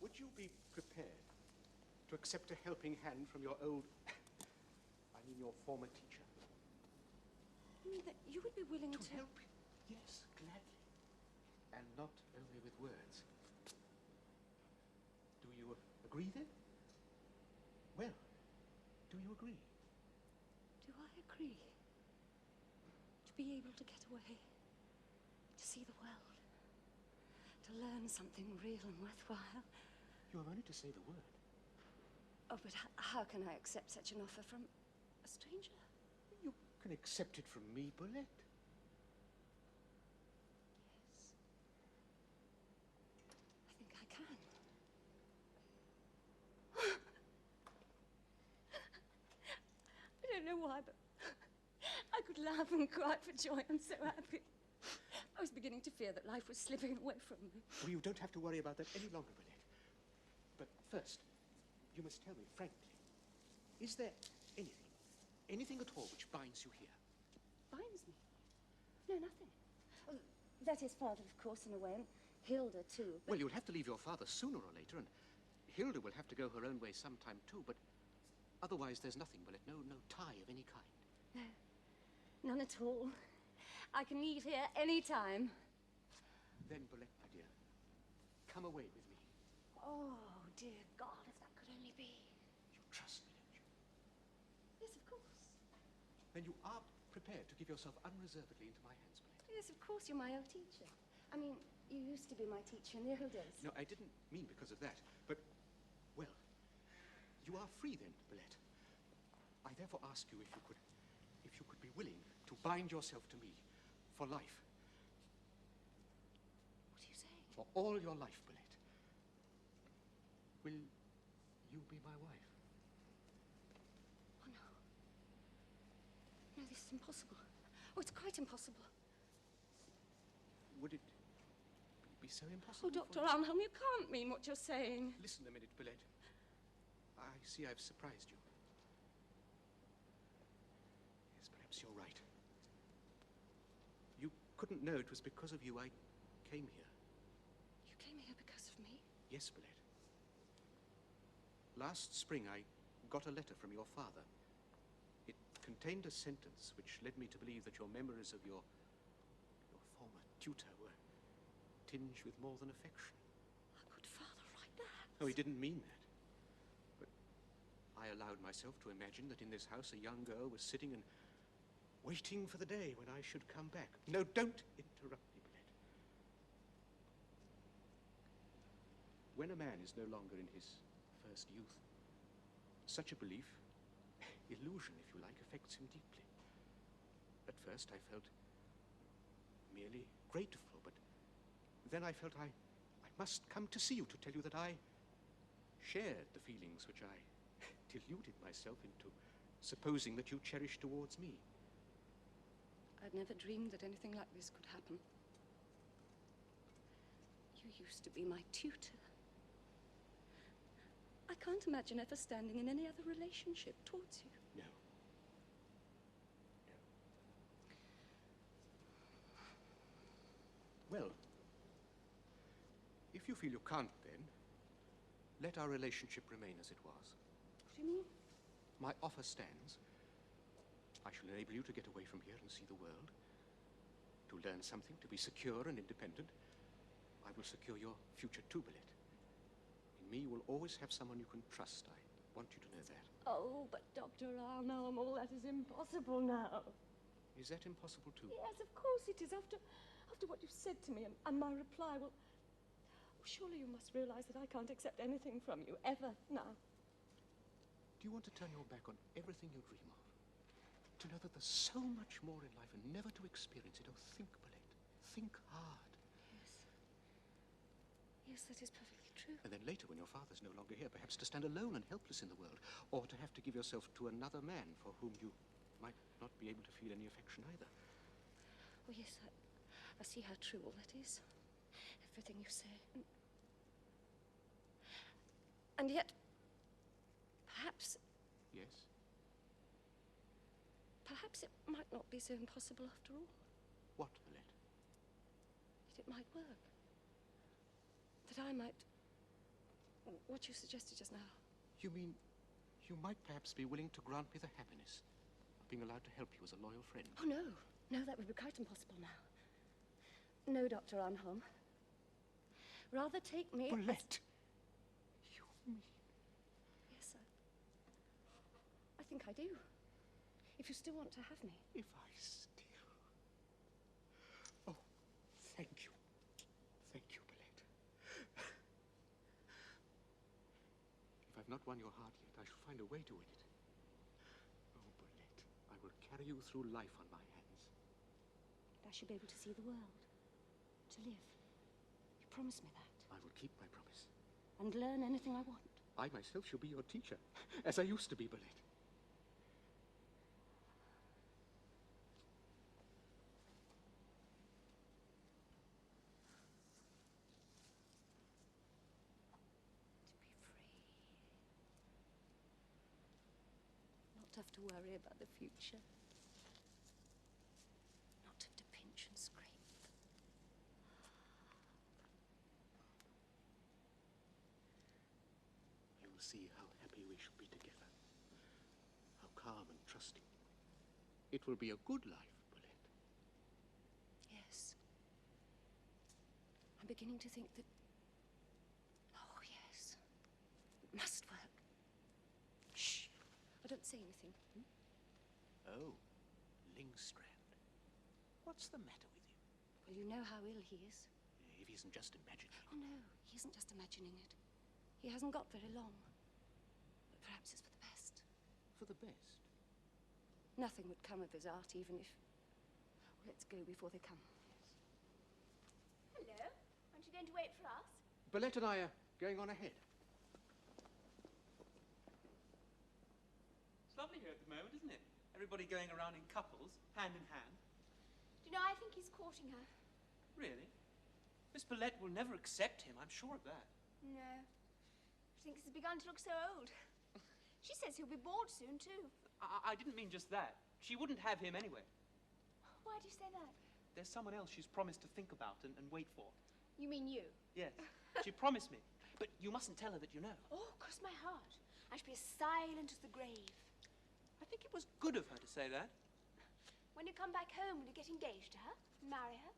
Would you be prepared to accept a helping hand from your your former teacher? You mean that you would be willing to... help him? Yes, gladly. And not only with words. Do you agree then? Well, do you agree? Do I agree? To be able to get away, to see the world, to learn something real and worthwhile. You have only to say the word. Oh, but how can I accept such an offer from a stranger? You can accept it from me, Bolette. Yes. I think I can. I don't know why, but I could laugh and cry for joy. I'm so happy. I was beginning to fear that life was slipping away from me. Well, you don't have to worry about that any longer, Bolette. But first, you must tell me frankly, is there anything at all which binds you here? Binds me? No, nothing. Well, that is Father, of course, in a way, and Hilda, too. Well, you'll have to leave your father sooner or later, and Hilda will have to go her own way sometime, too, but otherwise there's nothing, Bolette, no tie of any kind. No, none at all. I can leave here any time. Then, Bolette, my dear, come away with me. Oh, dear God, if that could only be. You trust me, don't you? Yes, of course. Then you are prepared to give yourself unreservedly into my hands, Bolette? Yes, of course, you're my old teacher. I mean, you used to be my teacher in the old days. No, I didn't mean because of that, but, well, you are free then, Bolette. I therefore ask you if you could be willing to to bind yourself to me for life. What are you saying? For all your life, Bolette. Will you be my wife? Oh, no. No, this is impossible. Oh, it's quite impossible. Would it be so impossible? Oh, Dr. Arnholm, you can't mean what you're saying. Listen a minute, Bolette. I see I've surprised you. Yes, perhaps you're right. You couldn't know it was because of you I came here. You came here because of me? Yes, Bolette. Last spring I got a letter from your father. It contained a sentence which led me to believe that your memories of your former tutor were tinged with more than affection. How could Father write that? Oh, he didn't mean that. But I allowed myself to imagine that in this house a young girl was sitting and waiting for the day when I should come back. No, don't interrupt me, Bolette. When a man is no longer in his first youth, such a belief, illusion if you like, affects him deeply. At first I felt merely grateful, but then I felt I must come to see you to tell you that I shared the feelings which I deluded myself into supposing that you cherished towards me. I'd never dreamed that anything like this could happen. You used to be my tutor. I can't imagine ever standing in any other relationship towards you. No. No. Well, if you feel you can't then, let our relationship remain as it was. What do you mean? My offer stands. I shall enable you to get away from here and see the world, to learn something, to be secure and independent. I will secure your future too, Bolette. In me, you will always have someone you can trust. I want you to know that. Oh, but Dr. Arnholm, all that is impossible now. Is that impossible too? Yes, of course it is. After what you've said to me and my reply, well, surely you must realize that I can't accept anything from you, ever, now. Do you want to turn your back on everything you dream of? To know that there's so much more in life and never to experience it? Oh, think, Bolette. Think hard. Yes. Yes, that is perfectly true. And then later, when your father's no longer here, perhaps to stand alone and helpless in the world, or to have to give yourself to another man for whom you might not be able to feel any affection either. Oh, yes, I see how true all that is. Everything you say. And yet, perhaps... Yes? Perhaps it might not be so impossible after all. What, Bolette? That it might work. That I might... What you suggested just now. You mean you might perhaps be willing to grant me the happiness of being allowed to help you as a loyal friend? Oh, no. No, that would be quite impossible now. No, Dr. Arnholm. Rather take me... Bolette! You mean... Yes, sir. I think I do. If you still want to have me. If I still... Oh, thank you. Thank you, Bolette. If I've not won your heart yet, I shall find a way to win it. Oh, Bolette, I will carry you through life on my hands. I shall be able to see the world. To live. You promise me that. I will keep my promise. And learn anything I want. I myself shall be your teacher, as I used to be, Bolette. Not have to worry about the future. Not have to pinch and scrape. You will see how happy we shall be together. How calm and trusting. It will be a good life, Bolette. Yes. I'm beginning to think that... Oh, yes. It must work. Shh. I don't say anything. Oh, Lingstrand. What's the matter with you? Well, you know how ill he is. If he isn't just imagining it. Oh, no, he isn't just imagining it. He hasn't got very long. But perhaps it's for the best. For the best? Nothing would come of his art, even if Let's go before they come. Hello. Aren't you going to wait for us? Bolette and I are going on ahead. It's lovely here at the moment, isn't it? Everybody going around in couples, hand in hand. Do you know, I think he's courting her. Really? Miss Bolette will never accept him, I'm sure of that. No. She thinks he's begun to look so old. She says he'll be bored soon, too. I didn't mean just that. She wouldn't have him anyway. Why do you say that? There's someone else she's promised to think about and wait for. You mean you? Yes. She promised me. But you mustn't tell her that you know. Oh, cross my heart. I should be as silent as the grave. I think it was good of her to say that. When you come back home, will you get engaged to her? Marry her?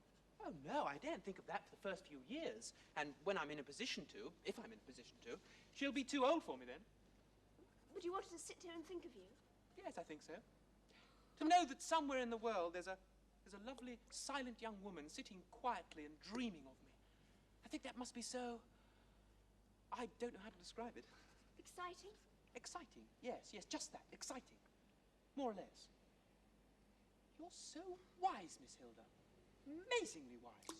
Oh, no, I daren't think of that for the first few years. And when I'm in a position to, if I'm in a position to, she'll be too old for me then. Would you want her to sit here and think of you? Yes, I think so. To know that somewhere in the world there's a lovely, silent young woman sitting quietly and dreaming of me. I think that must be so... I don't know how to describe it. Exciting? Exciting, yes, just that, exciting. More or less. You're so wise, Miss Hilda. Amazingly wise.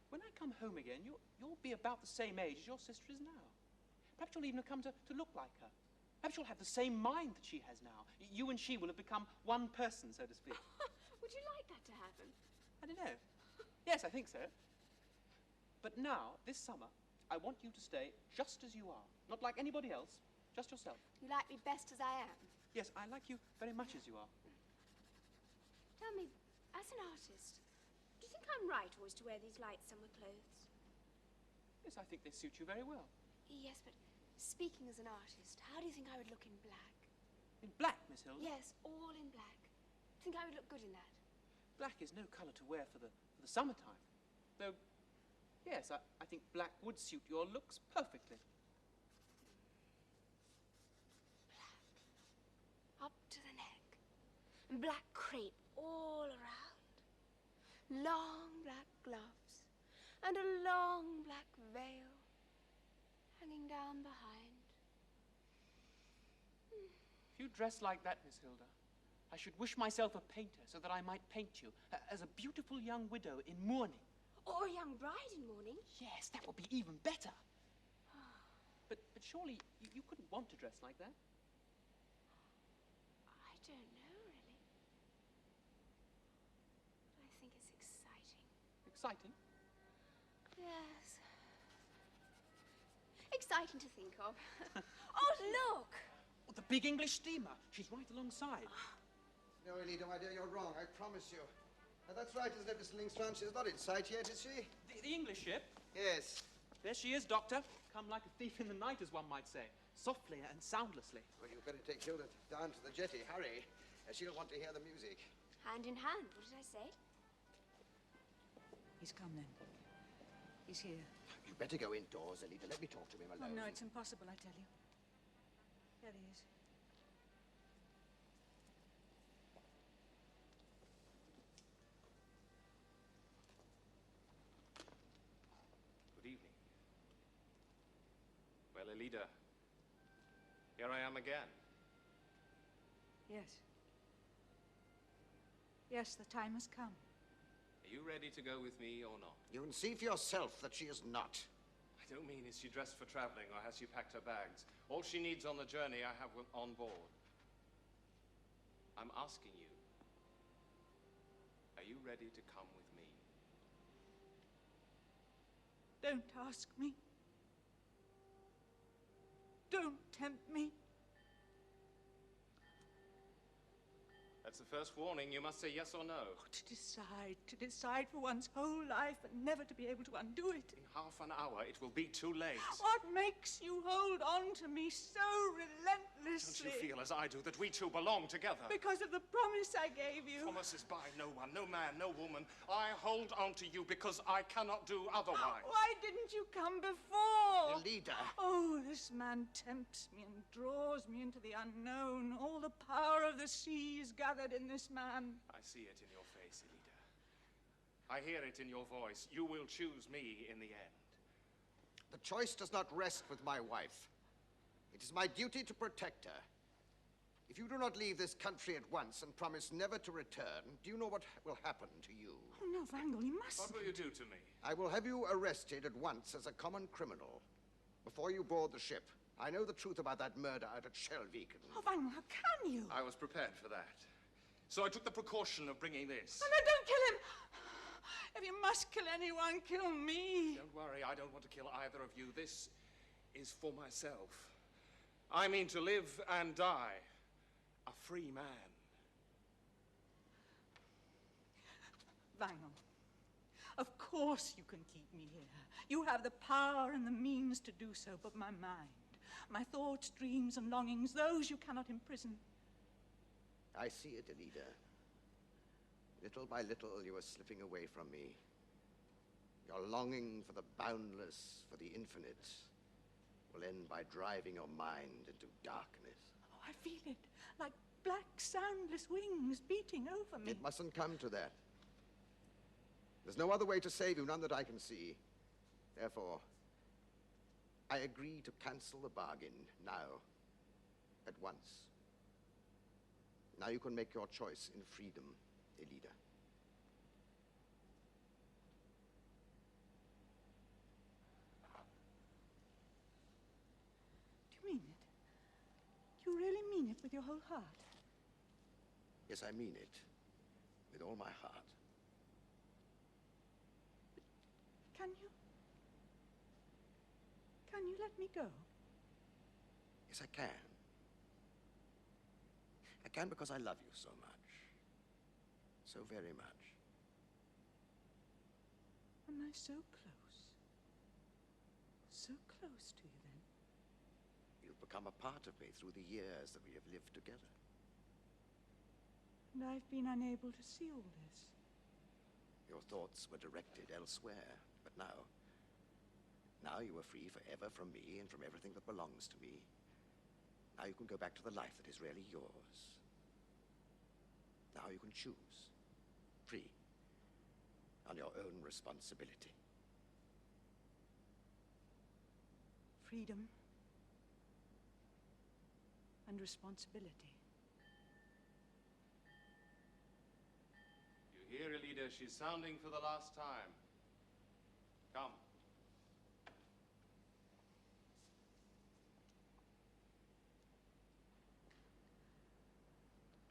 When I come home again, you'll be about the same age as your sister is now. Perhaps you'll even have come to look like her. Perhaps you'll have the same mind that she has now. You and she will have become one person, so to speak. Would you like that to happen? I don't know. Yes, I think so. But now, this summer, I want you to stay just as you are. Not like anybody else, just yourself. You like me best as I am? Yes, I like you very much as you are. Tell me, as an artist, do you think I'm right always to wear these light summer clothes? Yes, I think they suit you very well. Yes, but speaking as an artist, how do you think I would look in black? In black, Miss Hilda? Yes, all in black. Think I would look good in that? Black is no colour to wear for the summertime. Though, yes, I think black would suit your looks perfectly. Black. Up to the neck. And black crepe all around. Long black gloves. And a long black veil hanging down behind. If you dress like that, Miss Hilda, I should wish myself a painter so that I might paint you as a beautiful young widow in mourning. Or a young bride in mourning. Yes, that would be even better. But surely you couldn't want to dress like that? I don't know, really. But I think it's exciting. Exciting? Yes. Exciting to think of. Oh, look! Oh, the big English steamer. She's right alongside. No, Elida, my dear, you're wrong, I promise you. That's right, isn't it, Miss Lingstrand? She's not in sight yet, is she? The English ship? Yes. There she is, Doctor. Come like a thief in the night, as one might say. Softly and soundlessly. Well, you'd better take Hilda down to the jetty. Hurry. She'll want to hear the music. Hand in hand, what did I say? He's come then. He's here. You better go indoors, Elida. Let me talk to him Oh, alone. no, it's impossible, I tell you. There he is. Good evening. Well, Elida, here I am again. Yes. Yes, the time has come. Are you ready to go with me or not? You can see for yourself that she is not. I don't mean is she dressed for traveling or has she packed her bags. All she needs on the journey I have on board. I'm asking you, are you ready to come with me? Don't ask me. Don't tempt me. That's the first warning. You must say yes or no. Oh, to decide for one's whole life and never to be able to undo it. In half an hour, it will be too late. What makes you hold on to me so relentlessly? Don't you feel as I do that we two belong together? Because of the promise I gave you. Promises by no one, no man, no woman. I hold on to you because I cannot do otherwise. Why didn't you come before? Elida. Oh, this man tempts me and draws me into the unknown. All the power of the sea is gathered in this man. I see it in your face, Elida. I hear it in your voice. You will choose me in the end. The choice does not rest with my wife. It is my duty to protect her. If you do not leave this country at once and promise never to return, do you know what will happen to you? Oh, no, Wrangle, you must. What will you do to me? I will have you arrested at once as a common criminal. Before you board the ship, I know the truth about that murder out at Shellbeacon. Oh, Wrangle, how can you? I was prepared for that. So I took the precaution of bringing this. Oh, no, don't kill him! If you must kill anyone, kill me. Don't worry, I don't want to kill either of you. This is for myself. I mean to live and die a free man. Wrangle, of course you can keep me here. You have the power and the means to do so, but my mind, my thoughts, dreams, and longings, those you cannot imprison. I see it, Elida. Little by little, you are slipping away from me. Your longing for the boundless, for the infinite, will end by driving your mind into darkness. Oh, I feel it, like black, soundless wings beating over me. It mustn't come to that. There's no other way to save you, none that I can see. Therefore, I agree to cancel the bargain now, at once. Now you can make your choice in freedom, Elida. Do you mean it? Do you really mean it with your whole heart? Yes, I mean it, with all my heart. Can you? Can you let me go? Yes, I can. I can because I love you so much. So very much. Am I so close? So close to you, then? You've become a part of me through the years that we have lived together. And I've been unable to see all this. Your thoughts were directed elsewhere, but now you are free forever from me and from everything that belongs to me. Now you can go back to the life that is really yours. Now you can choose, free, on your own responsibility. Freedom and responsibility. You hear, Elida? She's sounding for the last time. Come.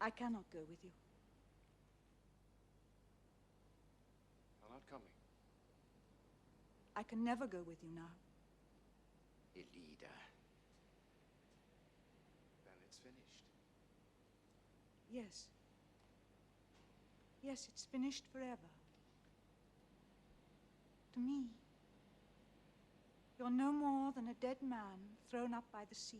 I cannot go with you. You're not coming. I can never go with you now. Elida. Then it's finished. Yes. Yes, it's finished forever. To me, you're no more than a dead man thrown up by the sea,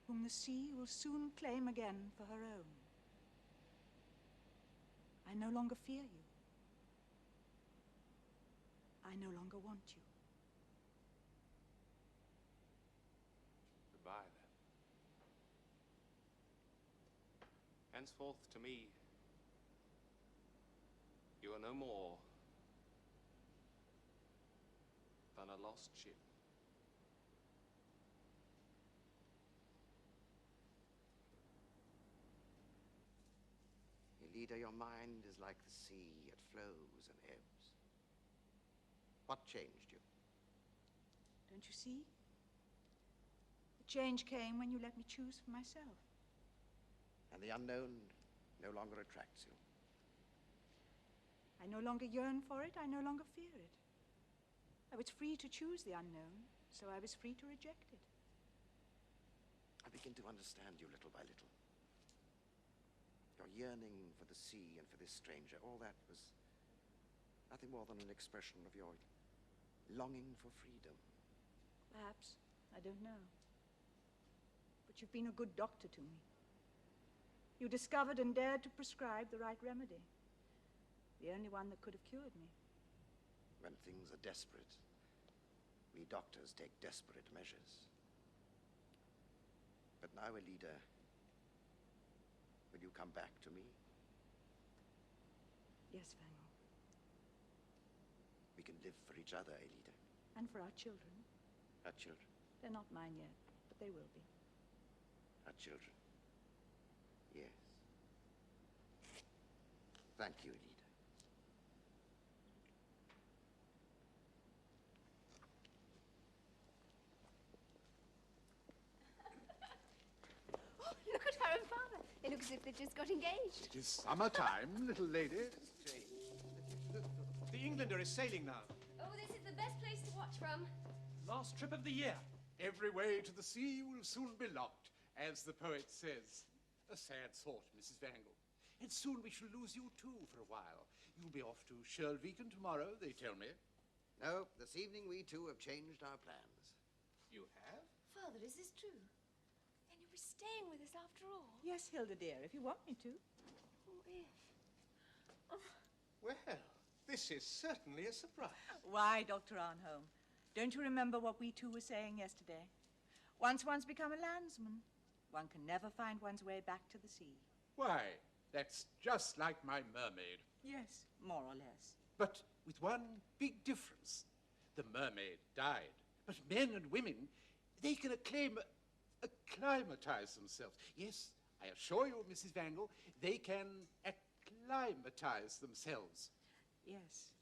whom the sea will soon claim again for her own. I no longer fear you. I no longer want you. Goodbye, then. Henceforth, to me, you are no more than a lost ship. Elida, your mind is like the sea. It flows and ebbs. What changed you? Don't you see? The change came when you let me choose for myself. And the unknown no longer attracts you. I no longer yearn for it, I no longer fear it. I was free to choose the unknown, so I was free to reject it. I begin to understand you little by little. Your yearning for the sea and for this stranger, all that was nothing more than an expression of your longing for freedom. Perhaps. I don't know. But you've been a good doctor to me. You discovered and dared to prescribe the right remedy. The only one that could have cured me. When things are desperate, we doctors take desperate measures. But now, Elida, will you come back to me? Yes, Wrangle. We can live for each other, Elida. And for our children. Our children. They're not mine yet, but they will be. Our children. Yes. Thank you, Edith. Oh, look at her and Father. They look as if they've just got engaged. It is summertime, little lady. The Englander is sailing now. Oh, this is the best place to watch from. Last trip of the year. Every way to the sea will soon be locked, as the poet says. A sad thought, Mrs. Vangle. And soon we shall lose you, too, for a while. You'll be off to Shirlbeacon tomorrow, they tell me. No, this evening we too have changed our plans. You have? Father, is this true? Then you'll be staying with us after all. Yes, Hilda, dear, if you want me to. Oh, if. Well, this is certainly a surprise. Why, Dr. Arnholm? Don't you remember what we two were saying yesterday? Once one's become a landsman, one can never find one's way back to the sea. Why, that's just like my mermaid. Yes, more or less. But with one big difference. The mermaid died. But men and women, they can acclimatize themselves. Yes, I assure you, Mrs. Vangle, they can acclimatize themselves. Yes.